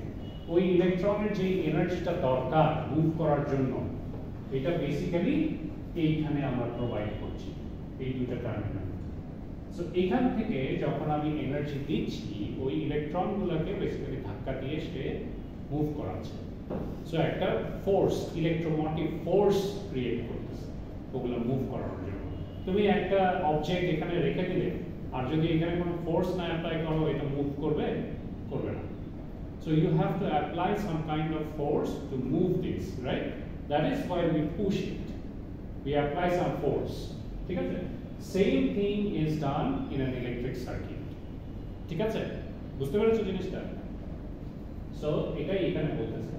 ওই ইলেকট্রনের যে এনার্জিটা দরকার মুভ করার জন্য এটা বেসিক্যালি এইখানে আমরা প্রোভাইড করছি এই দুটো টার্মিনাল সো এখান থেকে যখন আমি এনার্জি দিচ্ছি ওই ইলেকট্রনগুলোকে বেসিক্যালি ধাক্কা দিয়ে সে মুভ করাচ্ছে সো একটা ফোর্স ইলেকট্রোমোটিভ ফোর্স ক্রিয়েট করতেছে ওগুলো মুভ করানোর জন্য তুমি একটা অবজেক্ট এখানে রেখে দিলে আর যদি এখানে কোনো ফোর্স না অ্যাপ্লাই করো এটা মুভ করবে করবে না so you have to apply some kind of force to move this right that is why we push it we apply some force ঠিক আছে same thing is done in an electric circuit ঠিক আছে বুঝতে পেরেছো জিনিসটা so এটাই এখানে বলতেছে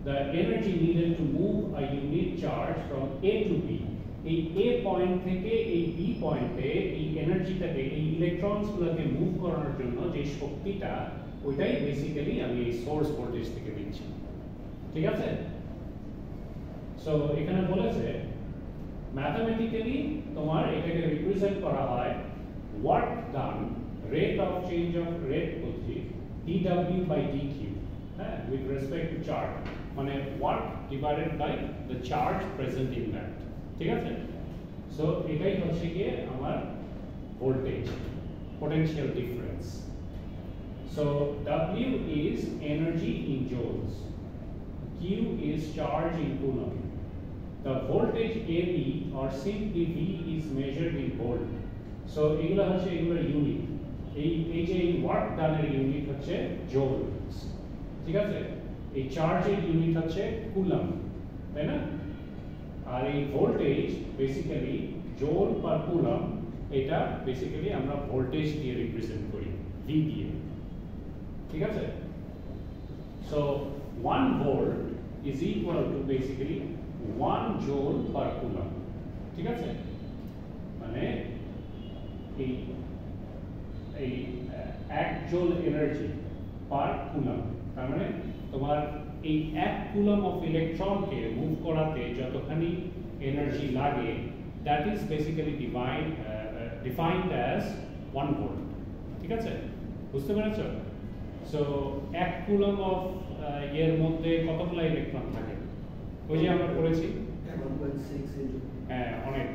the energy needed to move a unit charge from A to B এই A পয়েন্ট থেকে এই B পয়েন্টে এই এনার্জিটাকে এই ইলেকট্রনসগুলোকে মুভ করানোর জন্য যে শক্তিটা ওইটাই বেসিক্যালি আমি এই সোর্স ভোল্টেজ থেকে দিচ্ছি ঠিক আছে সো এখানে বলেছে ম্যাথমেটিক্যালি তোমার এটাকে রিপ্রেজেন্ট করা হয় work done rate of change of rate বলছি dw by dq হ্যাঁ উইথ রেসপেক্ট টু চার্জ মানে work divided by the charge present in that ঠিক আছে সো এটাই হচ্ছে কি আমার voltage potential difference so W is energy in joules Q is charge in coulomb the voltage AB or simply V is measured in volt so এগুলা হচ্ছে এগুলার unit এই যে ওয়ার্ক ডানের ইউনিট হচ্ছে joules ঠিক আছে এই চার্জের ইউনিট হচ্ছে কুলম্ব তাই না আর এই ভোল্টেজ বেসিক্যালি জোল পার কুলম্ব এটা বেসিক্যালি আমরা ভোল্টেজ দিয়ে রিপ্রেজেন্ট করি V দিয়ে ঠিক আছে so 1 volt is equal to basically 1 joule per coulomb ঠিক আছে মানে এই 1 জোল এনার্জি পার কুলম্ব তার মানে তোমার এই 1 কুলম্ব অফ ইলেকট্রনকে মুভ করাতে যতখানি এনার্জি লাগে that is basically defined as 1 volt ঠিক আছে বুঝতে পেরেছো সো 1 কুলম্ব অফ এর মধ্যে কতগুলো ইলেকট্রন থাকে ওই যে আমরা পড়েছি 1.6 হ্যাঁ অনেক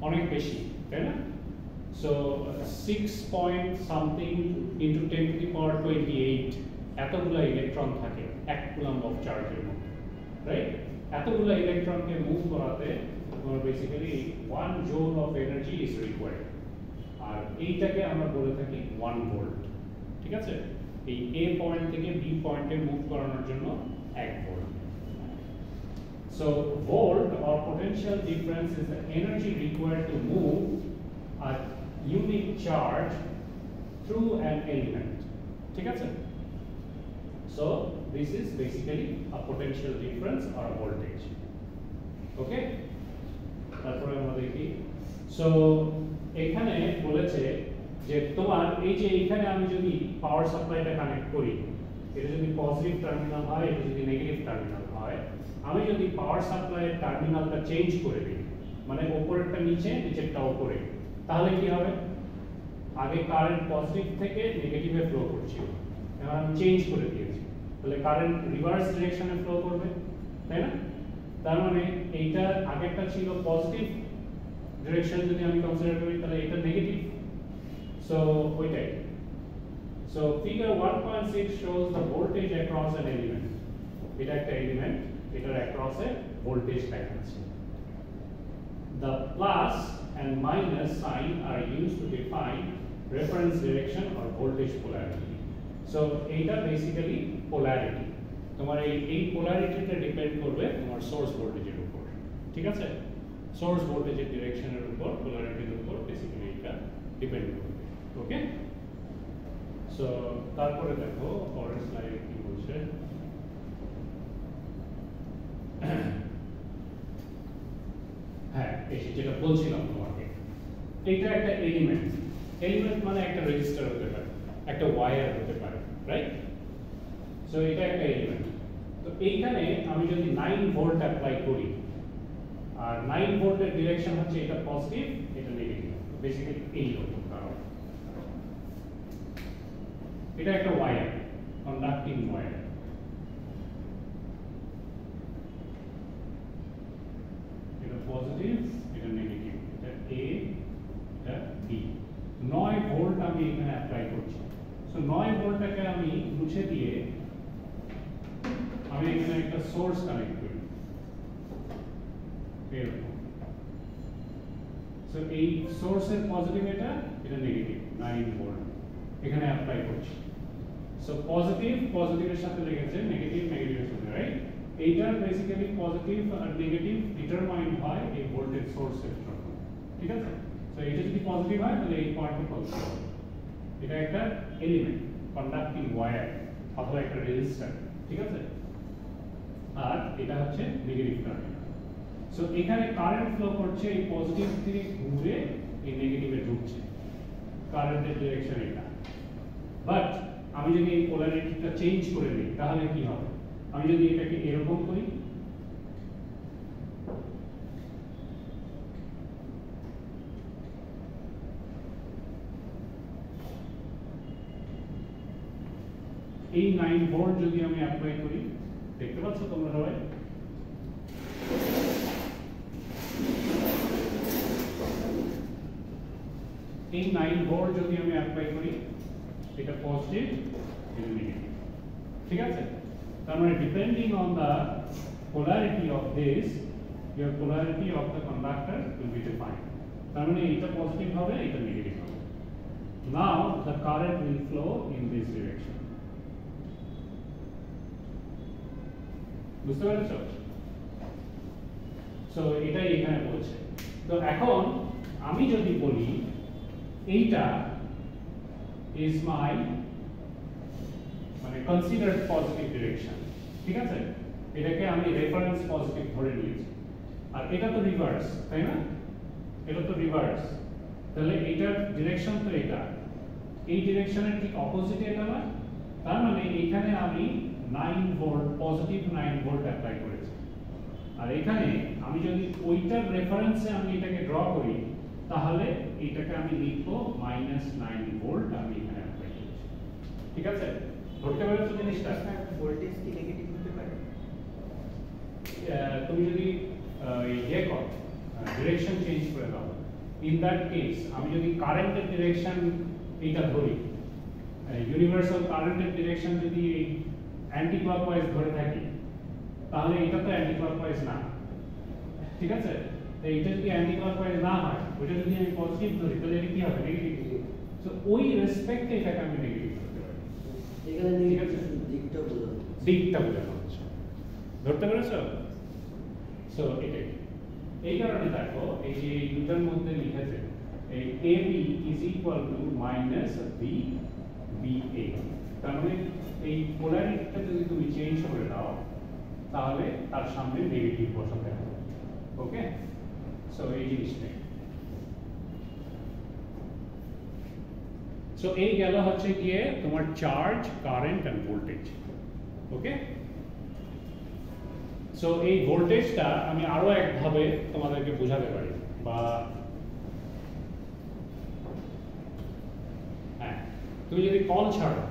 অনেক বেশি তাই না so 6 point something into 10 to the power 28 এতগুলো ইলেকট্রন থাকে 1 কুলম্ব অফ চার্জের মধ্যে রাইট এতগুলো ইলেকট্রনকে মুভ করাতে তোমার basically 1 joule of energy is required আর এইটাকে আমরা বলে থাকি 1 ভোল্ট ঠিক আছে এই A পয়েন্ট থেকে B পয়েন্টে মুভ করানোর জন্য 1 volt so volt or potential difference is the energy required to move a unit charge through an element ঠিক আছে so this is basically a potential difference or a voltage okay তারপরে আমরা দেখি so এখানে বলেছে যে তোমার এই যে এখানে আমি যদি পাওয়ার সাপ্লাইটা কানেক্ট করি এটা যদি পজিটিভ টার্মিনাল হয় এটা যদি নেগেটিভ টার্মিনাল হয় আমি যদি পাওয়ার সাপ্লাইয়ের টার্মিনালটা চেঞ্জ করে দিই মানে উপরেরটা নিচে নিচেরটা উপরে তাহলে কি হবে আগে কারেন্ট পজিটিভ থেকে নেগেটিভে ফ্লো করছিল এখন আমি চেঞ্জ করে দিয়েছি তাহলে কারেন্ট রিভার্স ডিরেকশনে ফ্লো করবে তাই না? তার মানে এইটা আগেরটা ছিল পজিটিভ ডিরেকশন, যদি আমি কনসিডার করি তাহলে এটা নেগেটিভ, সো ওইটাই। So figure 1.6 shows the voltage across an element. এটা একটা এলিমেন্ট, এটার across এ ভোল্টেজ দেখাচ্ছে। The plus and minus sign are used to define reference direction or voltage polarity. So এইটা বেসিক্যালি পোলারিটি। তোমার এই পোলারিটিটা ডিপেন্ড করবে তোমার সোর্স ভোল্টেজের উপর, ঠিক আছে? সোর্স ভোল্টেজের ডিরেকশনের উপর, পোলারিটির উপর বেসিক্যালি এটা ডিপেন্ড করবে। ওকে, সো তারপরে দেখো পরের স্লাইডে কি বলছে। হ্যাঁ, এই যেটা বলছিলাম তোমাকে, এটা একটা এলিমেন্ট। এলিমেন্ট মানে একটা রেজিস্টার হতে পারে, একটা ওয়্যার হতে পারে, রাইট? সো এটা একটা এলিমেন্ট। তো এইখানে আমি যদি 9 ভোল্ট অ্যাপ্লাই করি, আর 9 ভোল্টের ডিরেকশন হচ্ছে এটা পজিটিভ, এটা নেগেটিভ, বেসিক্যালি এই রকম। কারণ এটা একটা ওয়্যার, কন্ডাক্টিং ওয়্যার। এটা পজিটিভ, এটা নেগেটিভ, এটা এ, এটা বি। 9 ভোল্ট আমি এখানে অ্যাপ্লাই করছি। সো 9 ভোল্টটাকে আমি মুছে দিয়ে আমি এখানে একটা সোর্স কানেক্ট করি এরকম। সো এই সোর্সের পজিটিভ, এটা নেগেটিভ, 9 ভোল্ট এখানে অ্যাপ্লাই করছি। সো পজিটিভ পজিটিভের সাথে লেগেছে, নেগেটিভ নেগেটিভের সাথে, রাইট? এইটার বেসিক্যালি পজিটিভ আর নেগেটিভ ডিটারমাইন্ড হয় এই ভোল্টেজ সোর্সের জন্য, ঠিক আছে? সো এটা যদি পজিটিভ হয় তাহলে এই পয়েন্টে পজিটিভ হবে। এটা একটা এলিমেন্ট, কন্ডাক্টিং ওয়্যার অথবা একটা রেজিস্টার, ঠিক আছে? আর এটা হচ্ছে নেগেটিভ টার্মিনাল। সো এখানে কারেন্ট ফ্লো করছে এই পজিটিভ থেকে ঘুরে এই নেগেটিভে ঢুকছে, কারেন্টের ডিরেকশন এটা। বাট আমি যদি এই পোলারিটিটা চেঞ্জ করে দিই তাহলে কি হবে? আমি যদি এটাকে এরকম করি, এই 9 ভোল্ট যদি আমি অ্যাপ্লাই করি, দেখতে পাচ্ছ তোমরা সবাই? এই 9 ভোল্ট যদি আমি অ্যাপ্লাই করি, এটা পজিটিভ, এটা নেগেটিভ, ঠিক আছে? তার মানে depending on the polarity of this, your polarity of the conductor will be defined. তার মানে এটা পজিটিভ হবে, এটা নেগেটিভ হবে। Now the current will flow in this direction. বুঝতে পেরেছো? সো এটাই এখানে বলছে। তো এখন আমি যদি বলি এইটা is my মানে কনসিডার্ড পজিটিভ ডিরেকশন, ঠিক আছে? এটাকে আমি রেফারেন্স পজিটিভ ধরে নিয়েছি, আর এটা তো রিভার্স, তাই না? এটা তো রিভার্স, তাহলে এটার ডিরেকশন তো এটা, এই ডিরেকশনের ঠিক অপোজিটে এটা না? তার মানে এখানে আমি 9 ভোল্ট পজিটিভ 9 ভোল্ট অ্যাপ্লাই করেছি, আর এখানে আমি যদি ওইটার রেফারেন্সে আমি এটাকে ড্র করি তাহলে এটাকে আমি লিখবো -9 ভোল্ট আমি এখানে অ্যাপ্লাই করেছি, ঠিক আছে? ধরতে পারছো জিনিসটা? ভোল্টেজ কি নেগেটিভ হতে পারে? তুমি যদি ইয়ে করো, ডিরেকশন চেঞ্জ করে দাও, ইন দ্যাট কেস আমি যদি কারেন্টের ডিরেকশন এইটা ধরি, ইউনিভার্সাল কারেন্টের ডিরেকশন যদি অ্যান্টি ক্লকওয়াইজ ধরে থাকি তাহলে এটা তো অ্যান্টি ক্লকওয়াইজ না, ঠিক আছে? তো এটা যদি অ্যান্টি ক্লকওয়াইজ না হয়, ওটা যদি আমি পজিটিভ ধরি তাহলে এটা কি হবে? নেগেটিভ। সো ওই রেসপেক্টে এটাকে আমি নেগেটিভ ধরতে পারি। এখানে নেগেটিভ দিকটা বোঝানো হচ্ছে, ধরতে পেরেছো? সো এটাই, এই কারণে দেখো এই যে দুটার মধ্যে লিখেছে এই AB is equal to minus BA, তার মানে এই পোলারিটিটা যদি তুমি চেঞ্জ করে দাও তাহলে তার সামনে নেগেটিভ বসাতে হবে। ওকে, সো এই জিনিসটাই। সো এই গেল হচ্ছে গিয়ে তোমার charge, current and voltage. Okay, so এই ভোল্টেজটা আমি আরো একভাবে তোমাদেরকে বোঝাতে পারি, বা হ্যাঁ, তুমি যদি কল ছাড়ো,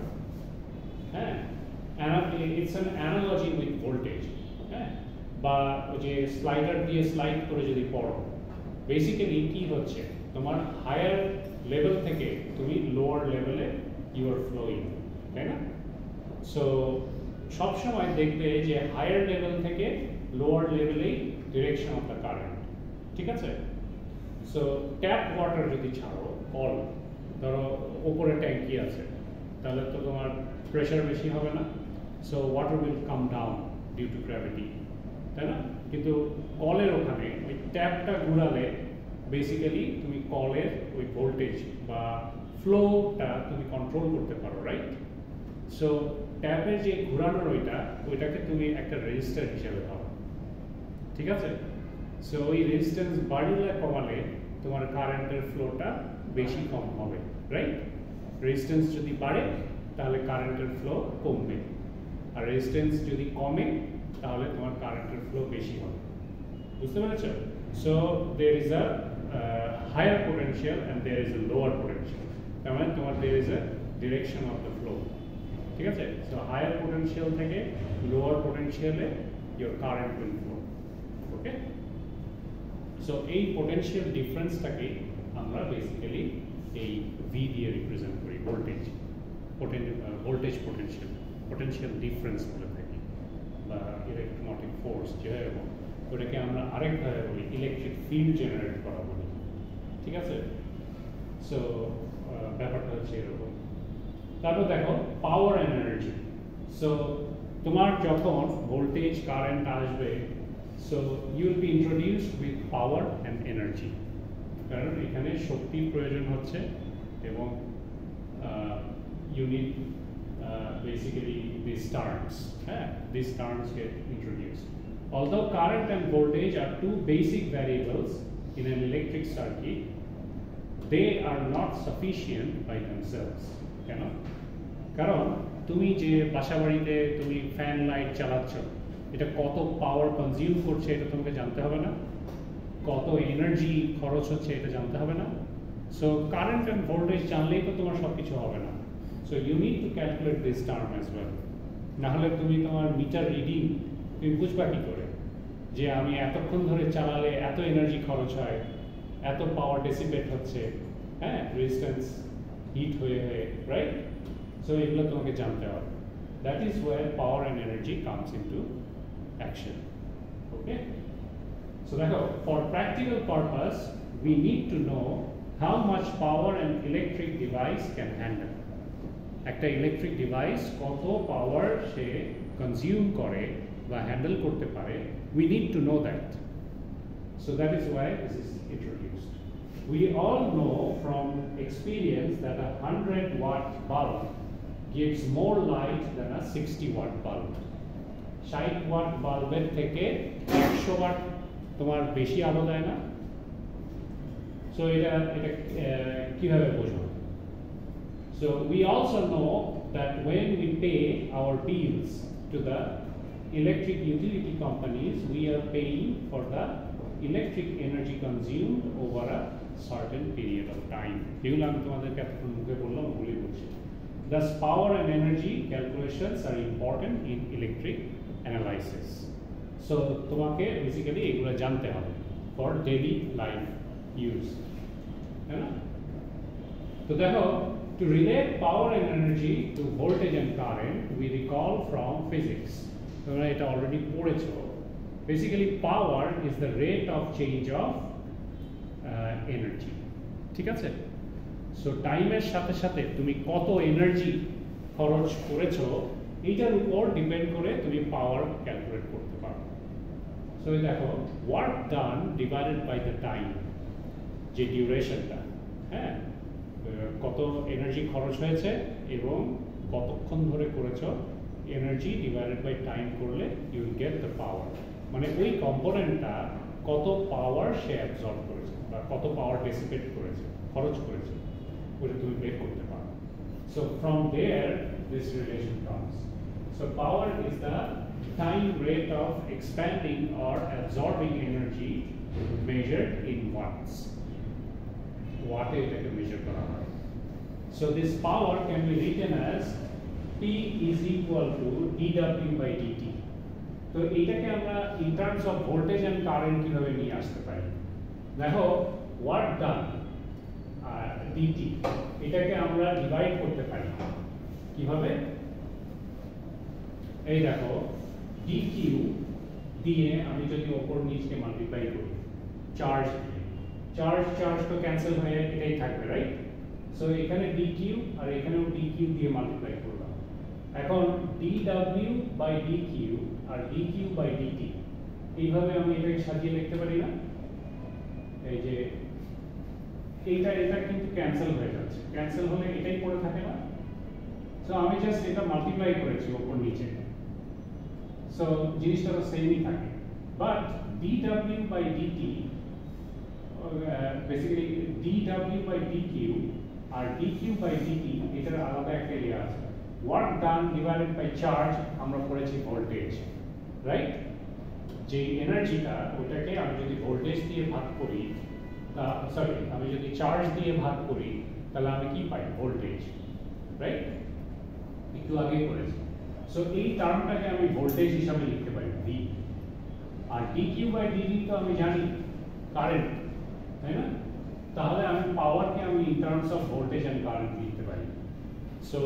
হ্যাঁ, it's an analogy with voltage, হ্যাঁ, বা ওই যে স্লাইডার দিয়ে স্লাইড করে যদি পড়ো, বেসিক্যালি কি হচ্ছে, তোমার হায়ার লেভেল থেকে তুমি লোয়ার লেভেলে ইউ আর ফ্লোয়িং, তাই না? সো সবসময় দেখবে যে হায়ার লেভেল থেকে লোয়ার লেভেলেই ডিরেকশন অফ দ্য কারেন্ট, ঠিক আছে? সো ট্যাপ ওয়াটার যদি ছাড়ো, কল ধরো ওপরে ট্যাঙ্কি আছে, তাহলে তো তোমার প্রেশার বেশি হবে না, so water will come down due to gravity, তাই না? কিন্তু কলের ওখানে ওই ট্যাপটা ঘুরালে বেসিক্যালি তুমি কলের ওই ভোল্টেজ বা ফ্লোটা তুমি কন্ট্রোল করতে পারো, রাইট? সো ট্যাপের যে ঘোরানোর ওইটাকে তুমি একটা রেজিস্টার হিসেবে ধরো, ঠিক আছে? সো ওই রেজিস্ট্যান্স বাড়লে কমালে তোমার কারেন্টের ফ্লোটা বেশি কম হবে, রাইট? রেজিস্ট্যান্স যদি বাড়ে তাহলে কারেন্টের ফ্লো কমবে, আর রেজিস্ট্যান্স যদি কমে তাহলে তোমার কারেন্টের ফ্লো বেশি হবে, বুঝতে পেরেছো? So there is a higher potential and there is a lower potential, তার মানে তোমার there is a direction of the flow, ঠিক আছে? সো হায়ার পোটেনশিয়াল থেকে লোয়ার পোটেনশিয়ালে your current will flow, okay? So এই পোটেনশিয়াল ডিফারেন্সটাকে আমরা বেসিক্যালি এই ভি দিয়ে রিপ্রেজেন্ট করি, ভোল্টেজ ভোল্টেজ পোটেনশিয়াল ডিফারেন্স বলে থাকি, বা ইলেকট্রোমোটিভ ফোর্স যেভাবে বলি, ওটাকে আমরা আরেকভাবে বলি ইলেকট্রিক ফিল্ড জেনারেট করা বলি, ঠিক আছে? সো ব্যাপারটা হচ্ছে এরকম। তারপর দেখো পাওয়ার অ্যান্ড এনার্জি। সো তোমার যখন ভোল্টেজ কারেন্ট আসবে, so you will be introduced with power and energy, কারণ এখানে শক্তির প্রয়োজন হচ্ছে এবং you need basically these terms, these terms get introduced. Although current and voltage are two basic variables in an electric circuit, they are not sufficient by themselves. কেন? কারণ তুমি যে বাসাবাড়িতে তুমি ফ্যান লাইট চালাচ্ছ, এটা কত পাওয়ার কনজিউম করছে এটা তোমাকে জানতে হবে না? কত এনার্জি খরচ হচ্ছে এটা জানতে হবে না? সো কারেন্ট অ্যান্ড ভোল্টেজ জানলেই তো তোমার সব কিছু হবে না। So you need to calculate this term as well, নাহলে তুমি তোমার মিটার রিডিং তুমি বুঝবা কী করে যে আমি এতক্ষণ ধরে চালালে এত এনার্জি খরচ হয়, এত পাওয়ার ডেসিপেট হচ্ছে, রেজিস্ট্যান্স হিট হয়ে হয়ে, রাইট? সো এগুলো তোমাকে জানতে হবে। That is where power and energy comes into action, okay? So therefore, for practical purpose, we need to know how much power an electric device can handle. একটা electric device কত পাওয়ার সে consume করে বা handle করতে পারে, we need to know that. So that is why this is introduced. We all know from experience that a 100-watt bulb gives more light than a 60-watt bulb. 60-watt বাল্বের থেকে 100 watt তোমার বেশি আলো দেয় না? So এটা কিভাবে বুঝবো? So we also know that when we pay our bills to the electric utility companies, we are paying for the electric energy consumed over a certain period of time. এগুলো আমি তোমাদেরকে এতক্ষণ মুখে বললাম, ভুলে বলছি। Thus power and energy calculations are important in electric analysis. So তোমাকে basically এগুলো জানতে হবে ফর ডেইলি লাইফ ইউজ, তাই না? তো দেখো, to relate power and energy to voltage and current, we recall from physics. তোমরা এটা অলরেডি পড়েছো। Basically power is the rate of change of energy, ঠিক আছে? সো টাইমের সাথে সাথে তুমি কত এনার্জি খরচ করেছো এইটার উপর ডিপেন্ড করে তুমি পাওয়ার ক্যালকুলেট করতে পারো। সো দেখো, work done divided by the time, যে ডিউরেশনটা, কত এনার্জি খরচ হয়েছে এবং কতক্ষণ ধরে করেছো, এনার্জি ডিভাইডেড বাই টাইম করলে you will get the power, মানে ওই কম্পোনেন্টটা কত পাওয়ার সে অ্যাবজর্ব করেছে বা কত পাওয়ার ডেসিপেট করেছে, খরচ করেছে, ওটা তুমি বের করতে পারো। So from there this relation comes. So power is the time rate of expanding or absorbing energy measured in watts. Watt এটাকে measure করা হয়। So this power can be written as P is equal to dW by dt. তো এইটাকে আমরা in terms of voltage and current কিভাবে নিয়ে আসতে পারি? দেখো ওয়াট ডান ডিটি এটাকে আমরা ডিভাইড করতে পারি কিভাবে? এই দেখো dq দিয়ে আমি যদি উপর নিচকে মাল্টিপ্লাই করি চার্জ চার্জ তো ক্যান্সেল হয়ে এটাই থাকবে, রাইট? সো এখানে dq আর এখানেও dq দিয়ে মাল্টিপ্লাই করলাম। এখন dw বাই dq আর dq বাই dt এইভাবে আমি এটাকে সাজিয়ে লিখতে পারি না? এই যে এটা কিন্তু ক্যান্সেল হয়ে যাচ্ছে, ক্যান্সেল হলে এটাই পড়ে থাকে না? সো আমি জাস্ট এটা মাল্টিপ্লাই করেছি উপর নিচে, সো জিনিসটা তো সেমই থাকে। But dw by dt basically dw by dq আর dq বাই dt এটার আলাদা একটা ইয়ে আছে। Work done divided by charge আমরা পড়েছি ভোল্টেজ, রাইট? যে এনার্জিটা ওটাকে আমি যদি ভোল্টেজ দিয়ে ভাগ করি, সরি আমি যদি চার্জ দিয়ে ভাগ করি তাহলে আমি কি পাই? Voltage, right? একটু আগে করেছি। সো এই টার্মটাকে আমি ভোল্টেজ হিসাবে লিখতে পারি v, আর dq বাই dt তো আমি জানি কারেন্ট, তাই না? তাহলে আমি পাওয়ারকে আমি in terms of voltage and current লিখতে পারি। সো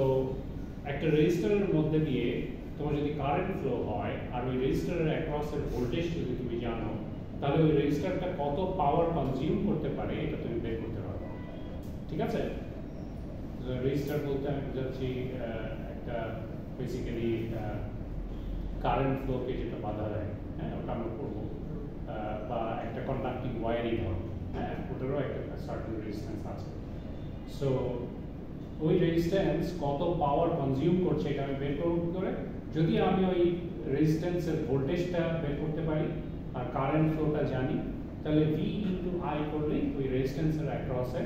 একটা রেজিস্টরের মধ্যে দিয়ে তোমার যদি কারেন্ট ফ্লো হয় আর ওই রেজিস্টরের অ্যাক্রস এর ভোল্টেজ যদি তুমি জানো, তাহলে ওই রেজিস্টরটা কত পাওয়ার কনজিউম করতে পারে এটা তুমি বের করতে পারবে, ঠিক আছে? রেজিস্টার বলতে আমি বোঝাচ্ছি একটা বেসিক্যালি কারেন্ট ফ্লোকে যেটা বাধা দেয়, হ্যাঁ ওটা আমরা করবো, বা একটা কন্ডাক্টিং ওয়্যারই ধরো, হ্যাঁ ওটারও একটা সার্টেন রেজিস্ট্যান্স আছে। সো ওই রেজিস্ট্যান্স কত পাওয়ার কনজিউম করছে এটা আমি বের করব কি করে? যদি আমি ওই রেজিস্ট্যান্সের ভোল্টেজটা বের করতে পারি আর কারেন্ট ফ্লোটা জানি, তাহলে v ইনটু i করলে ওই রেজিস্ট্যান্সের অ্যাক্রসে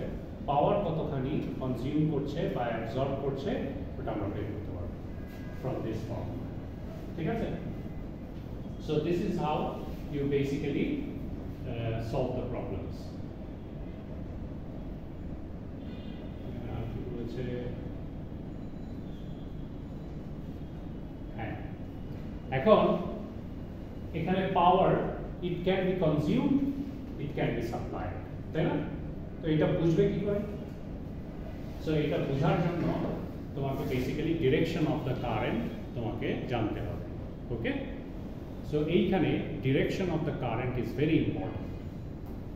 পাওয়ার কতখানি কনজিউম করছে বা অ্যাবজর্ব করছে ওটা আমরা বের করতে পারবো ফ্রম দিস ফর্মুলা, ঠিক আছে? So this is how you basically solve the problems. এখন এখানে power it can be consumed, it can be supplied, তাই না? তো এটা বুঝবে কি করে? সো এটা বোঝার জন্য তোমাকে basically direction of the current তোমাকে জানতে হবে, ওকে? সো এইখানে direction of the current is very important.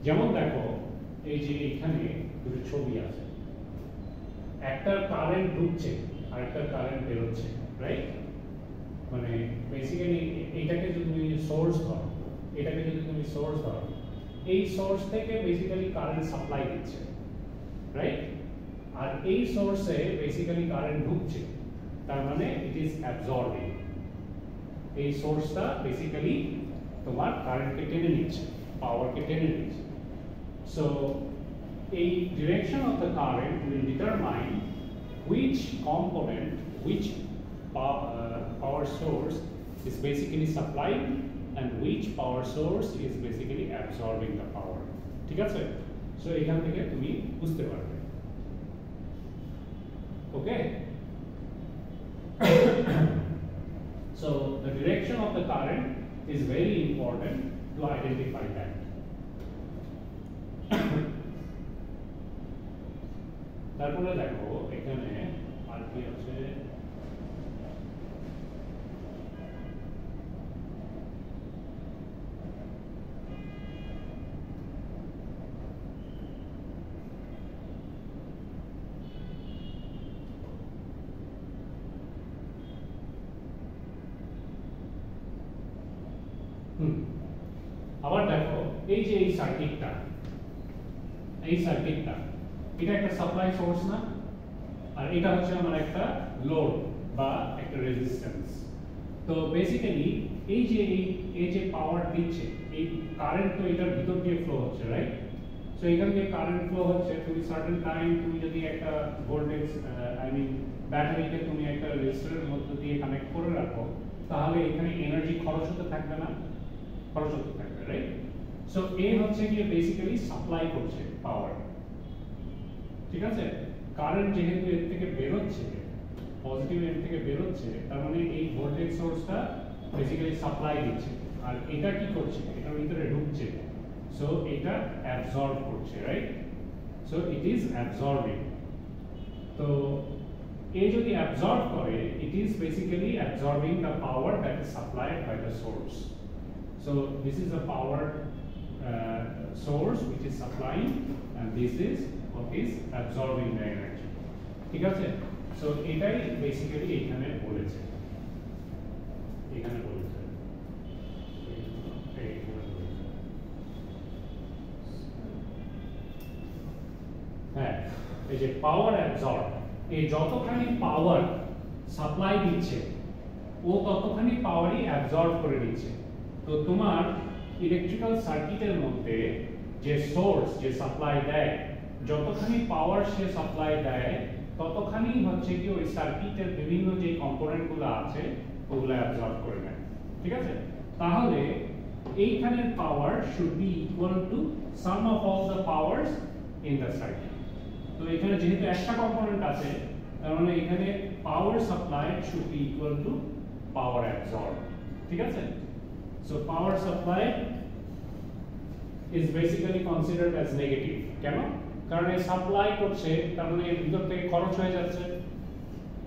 যেমন দেখো এই যে এখানে দুটো ছবি আছে, একটা কারেন্ট ঢুকছে আর একটা কারেন্ট বেরোচ্ছে, রাইট? মানে বেসিক্যালি এটাকে যদি তুমি সোর্স ধরো, এটাকে যদি তুমি সোর্স ধরো, এই সোর্স থেকে বেসিক্যালি কারেন্ট সাপ্লাই দিচ্ছে, রাইট? আর এই সোর্সে বেসিক্যালি কারেন্ট ঢুকছে, তার মানে ইট ইজ অ্যাবজর্বিং। এই সোর্সটা বেসিক্যালি তোমার কারেন্টকে টেনে নিচ্ছে, পাওয়ারকে টেনে নিচ্ছে। সো এই direction of the current will determine which component, which power source is basically supplying and which power source is basically absorbing the power, ঠিক আছে? সো এখান থেকে তুমি বুঝতে পারবে, ওকে? So the direction of the current is very important to identify that. তারপরে দেখো এখানে আর কি আছে, আবার দেখো এই যে এই সার্কিটটা, এটা একটা সাপ্লাই সোর্স না, আর এটা হচ্ছে আমার একটা লোড বা একটা রেজিস্ট্যান্স। তো বেসিক্যালি এই যে পাওয়ার দিচ্ছে, এই কারেন্ট তো এটার ভিতর দিয়ে ফ্লো হচ্ছে, রাইট? সো এখান থেকে কারেন্ট ফ্লো হচ্ছে, তুমি সার্টেন টাইম তুমি যদি একটা ভোল্টেজ আই মিন ব্যাটারিকে তুমি একটা রেজিস্টরের মধ্যে দিয়ে কানেক্ট করে রাখো, তাহলে এখানে এনার্জি খরচ হতে থাকবে না? খরচ হতে থাকবে, রাইট? সো এই হচ্ছে গিয়ে বেসিক্যালি সাপ্লাই করছে পাওয়ার, ঠিক আছে? কারেন্ট যেহেতু এর থেকে বের হচ্ছে, পজিটিভ এন্ড থেকে বের হচ্ছে, তার মানে এই ভোল্টেজ সোর্সটা বেসিক্যালি সাপ্লাই দিচ্ছে, আর এটা কি করছে, এটার ভিতরে ঢুকছে, সো এটা অ্যাবজর্ব করছে, right? So it is absorbing. তো এই যদি অ্যাবজর্ব করে, it is basically absorbing the power that is supplied by the source. So this is the power source which is supplying, and this is what is absorbing the energy. ঠিক আছে? So এটাই basically এখানে বলেছে, হ্যাঁ, এই যে পাওয়ার absorb, এই যতখানি পাওয়ার সাপ্লাই দিচ্ছে ও ততখানি পাওয়ারই অ্যাবজর্ব করে নিচ্ছে। তো তোমার ইলেকট্রিক্যাল সার্কিটের মধ্যে যে সোর্স যে সাপ্লাই দেয়, যতখানি পাওয়ার সে সাপ্লাই দেয় ততখানি হচ্ছে কি ওই সার্কিটের বিভিন্ন যে কম্পোনেন্টগুলো আছে ওগুলো অ্যাবজর্ব করে নেয়। ঠিক আছে? তাহলে এইখানের power should be equal to sum of all the powers in the circuit. তো এখানে যেহেতু একটা কম্পোনেন্ট আছে, তার মানে এখানে power supply should be equal to power absorb. ঠিক আছে? So power supply is basically considered as negative. কেন? কারণ এই সাপ্লাই করছে, তার মানে এর ভিতর থেকে খরচ হয়ে যাচ্ছে,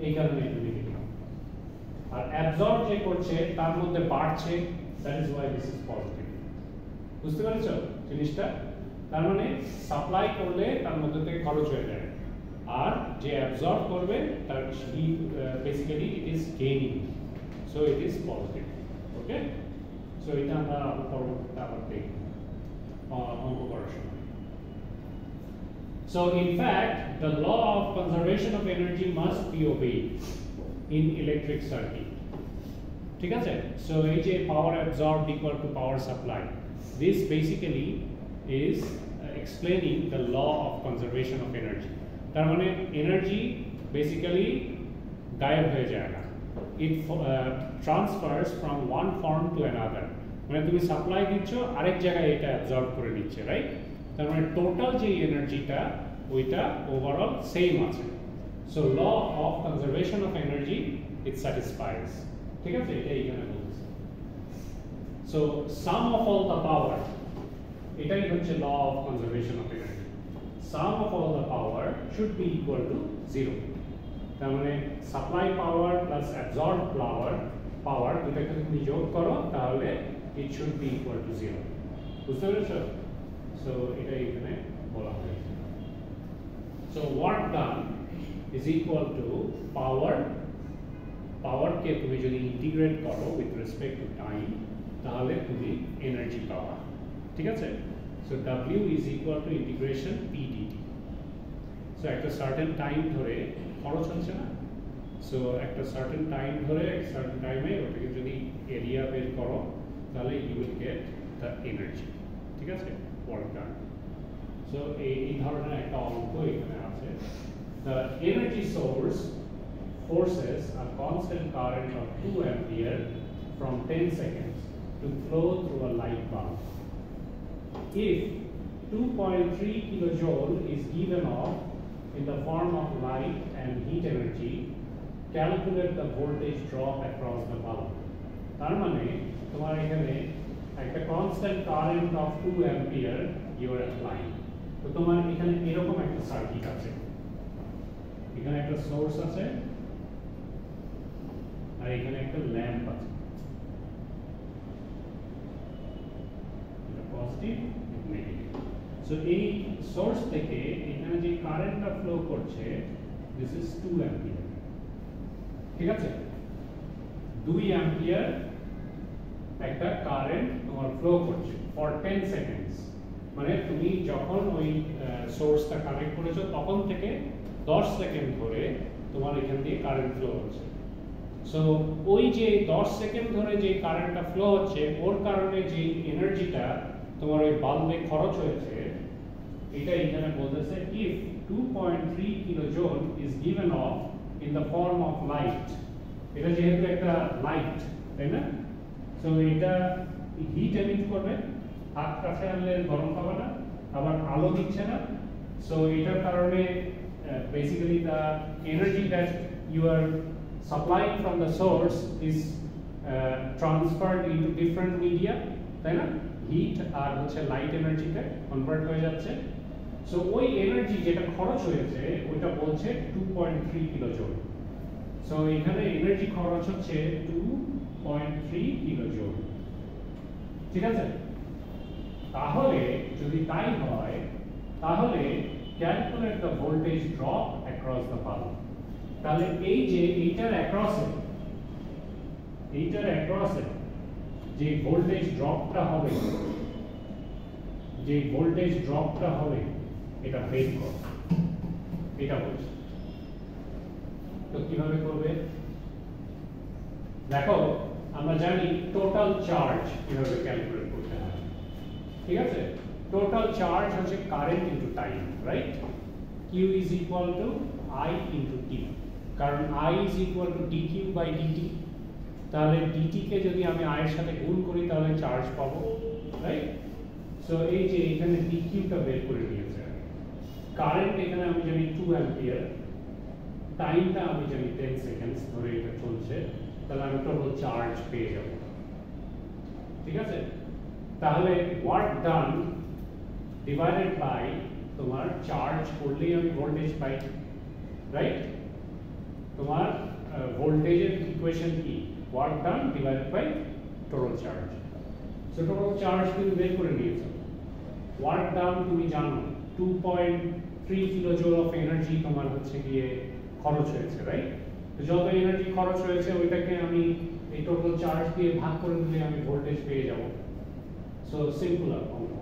এই কারণে এটা নেগেটিভ। আর অ্যাবজর্ব যে করছে তার মধ্যে বাড়ছে, that is why this is positive. বুঝতে পেরেছো জিনিসটা? তার মানে সাপ্লাই করলে তার মধ্যে থেকে খরচ হয়ে যায়, আর যে অ্যাবজর্ব করবে তার basically it is gaining, so it is positive. Okay, so এটা আমরা পরবর্তীতে আবার দেখব অঙ্ক করার সময়। So in fact, the law of conservation of energy must be obeyed in electric circuit. ঠিক আছে? So এই যে power absorbed equal to power supply, this basically is explaining the law of conservation of energy. তার মানে energy basically গায়েব হয়ে যায় না, it transfers from one form to another. মানে তুমি সাপ্লাই দিচ্ছ, আরেক জায়গায় এটা অ্যাবজর্ব করে নিচ্ছে, রাইট? তার মানে টোটাল যে এনার্জিটা ওইটা ওভারঅল সেম আছে। So law of conservation of energy it satisfies. ঠিক আছে? এটা এখানে বলছে। So sum of all the power, এটাই হচ্ছে law of conservation of energy. Sum of all the power should be equal to 0। তার মানে supply power plus absorb power দুটাকে তুমি যোগ করো, তাহলে it should be equal to 0. বুঝতে পেরেছো? সো এটা এখানে বলা হয়েছে। So work done is equal to পাওয়ারকে তুমি যদি ইন্টিগ্রেট করো উইথ রেসপেক্ট টু টাইম, তাহলে তুমি এনার্জি পাওয়া। ঠিক আছে? So W is equal to integration P dt. So একটা সার্টেন টাইম ধরে খরচ হচ্ছে না, সো একটা সার্টেন টাইম ধরে সার্টেন টাইমে ওটাকে যদি এরিয়া বের করো, তাহলে you will get the energy. ঠিক আছে? work done. So এই ধরনের একটা অঙ্ক এখানে আছে। The energy source forces a constant current of 2 ampere from 10 seconds to flow through a light bulb. If 2.3 kilojoule is given off in the form of light and heat energy, calculate the voltage drop across the bulb. তার মানে তোমার এখানে একটা constant current of 2 ampere you are applying. তো তোমার এখানে এরকম একটা সার্কিট আছে, এখানে একটা সোর্স আছে, আর এখানে একটা ল্যাম্প আছে, এটা পজিটিভ নেগেটিভ। সো এই সোর্স থেকে এখানে যে কারেন্টটা ফ্লো করছে, দিস ইজ 2 অ্যাম্পিয়ার। ঠিক আছে? 2 অ্যাম্পিয়ার একটা কারেন্ট তোমার ফ্লো করছে ফর 10 সেকেন্ডস। মানে তুমি যখন ওই সোর্সটা কানেক্ট করেছো তখন থেকে 10 সেকেন্ড ধরে তোমার এখান দিয়ে কারেন্ট ফ্লো হচ্ছে। সো ওই যে 10 সেকেন্ড ধরে যে কারেন্টটা ফ্লো হচ্ছে, ওর কারণে যে এনার্জিটা তোমার ওই বাল্বে খরচ হয়েছে, এটা এখানে বলতেছে if 2.3 kilojoule is given off in the form of light, এটা যেহেতু একটা লাইট, তাই না? সো এটা হিট এমিট করবে, হাত কাছে আনলে গরম পাবে না, আবার আলো দিচ্ছে না। সো এটার কারণে basically the energy that you are supplying from the source is transferred into different media, তাই না? হিট আর হচ্ছে লাইট এনার্জিতে কনভার্ট হয়ে যাচ্ছে। সো ওই এনার্জি যেটা খরচ হয়েছে ওইটা বলছে 2.3 কিলো জুল। সো এখানে এনার্জি খরচ হচ্ছে 2.3 কিলো জুল, ঠিক আছে? তাহলে যদি তাই হয় তাহলে calculate the voltage drop across the bulb. তাহলে এই যে এইটার অ্যাক্রসে যে ভোল্টেজ ড্রপটা হবে, এটা বের কর, এটা বলছে। তো কিভাবে করবে দেখো, আমরা জানি টোটাল চার্জ কিভাবে ক্যালকুলেট করতে হয়, ঠিক আছে? টোটাল চার্জ হচ্ছে current into time, right? Q is equal to I into T, কারণ I is equal to dq by dt। তাহলে dt কে যদি আমি I এর সাথে গুণ করি তাহলে চার্জ পাবো, রাইট? সো এই যে এখানে dq টা বের করে নিয়েছে। কারেন্ট এখানে আমি জানি 2 অ্যাম্পিয়ার, টাইমটা আমি জানি 10 সেকেন্ডস ধরে এটা চলছে, তাহলে আমি টোটাল চার্জ পেয়ে যাব, ঠিক আছে? তাহলে ওয়ার্ক ডান ডিভাইডেড বাই তোমার চার্জ করলেই আমি ভোল্টেজ পাই, রাইট? তোমার ভোল্টেজের ইকুয়েশন কি? Work done divided by total charge. So total charge তুমি বের করে নিয়েছো। ওয়ার্ক ডান তুমি জানো 2.3 কিলো জুল অফ এনার্জি তোমার হচ্ছে গিয়ে খরচ হয়েছে, রাইট? তো যত এনার্জি খরচ হয়েছে ওইটাকে আমি এই টোটাল চার্জ দিয়ে ভাগ করে দিলে আমি ভোল্টেজ পেয়ে যাব। সো সিম্পল অঙ্ক।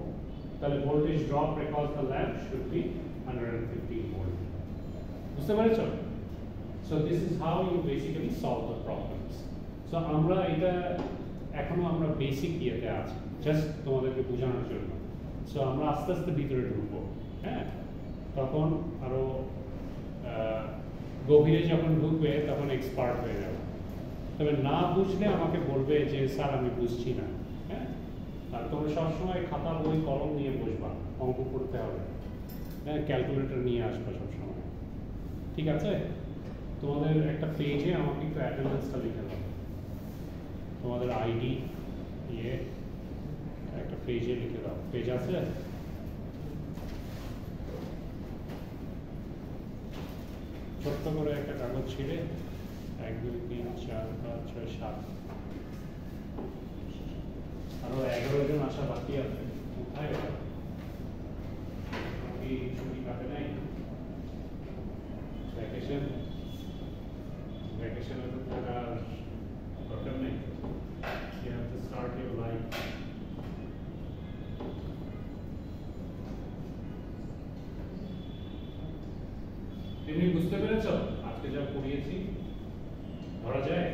তাহলে voltage drop across the lamp should be 150 volt. বুঝতে পেরেছো? So this is how you basically solve the problems. সো আমরা এটা এখনো আমরা বেসিক ইয়েতে আছি, জাস্ট তোমাদেরকে বোঝানোর জন্য। সো আমরা আস্তে আস্তে ভিতরে ঢুকবো, হ্যাঁ? তখন আরো গভীরে যখন ঢুকবে তখন এক্সপার্ট হয়ে যাবে। তবে না বুঝলে আমাকে বলবে যে স্যার আমি বুঝছি না, হ্যাঁ? আর তোমরা সবসময় খাতা বই কলম নিয়ে বসবা, অঙ্ক করতে হবে, হ্যাঁ? ক্যালকুলেটর নিয়ে আসবে সবসময়, ঠিক আছে? তোমাদের একটা পেজে আমাকে একটু অ্যাটেন্ডেন্সটা লিখে দাও, তোমাদের আইডি ইয়ে একটা পেজে লিখে দাও। পেজ আছে? ছোট্ট করে একটা কাগজ ছিঁড়ে 1 2 3 4 5 6 7 আরো 11 জন আসা বাকি আছে। কোথায় গেল? কি ছুটি কাটে নাই? ভ্যাকেশনে তো থাকার দরকার নেই। You have to start your life. তুমি বুঝতে পেরেছো আজকে যা পড়িয়েছি? ধরা যায়?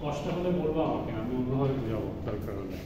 কষ্ট হলে বলবো আমাকে, আমি অন্যভাবে বুঝাবো দরকার হলে।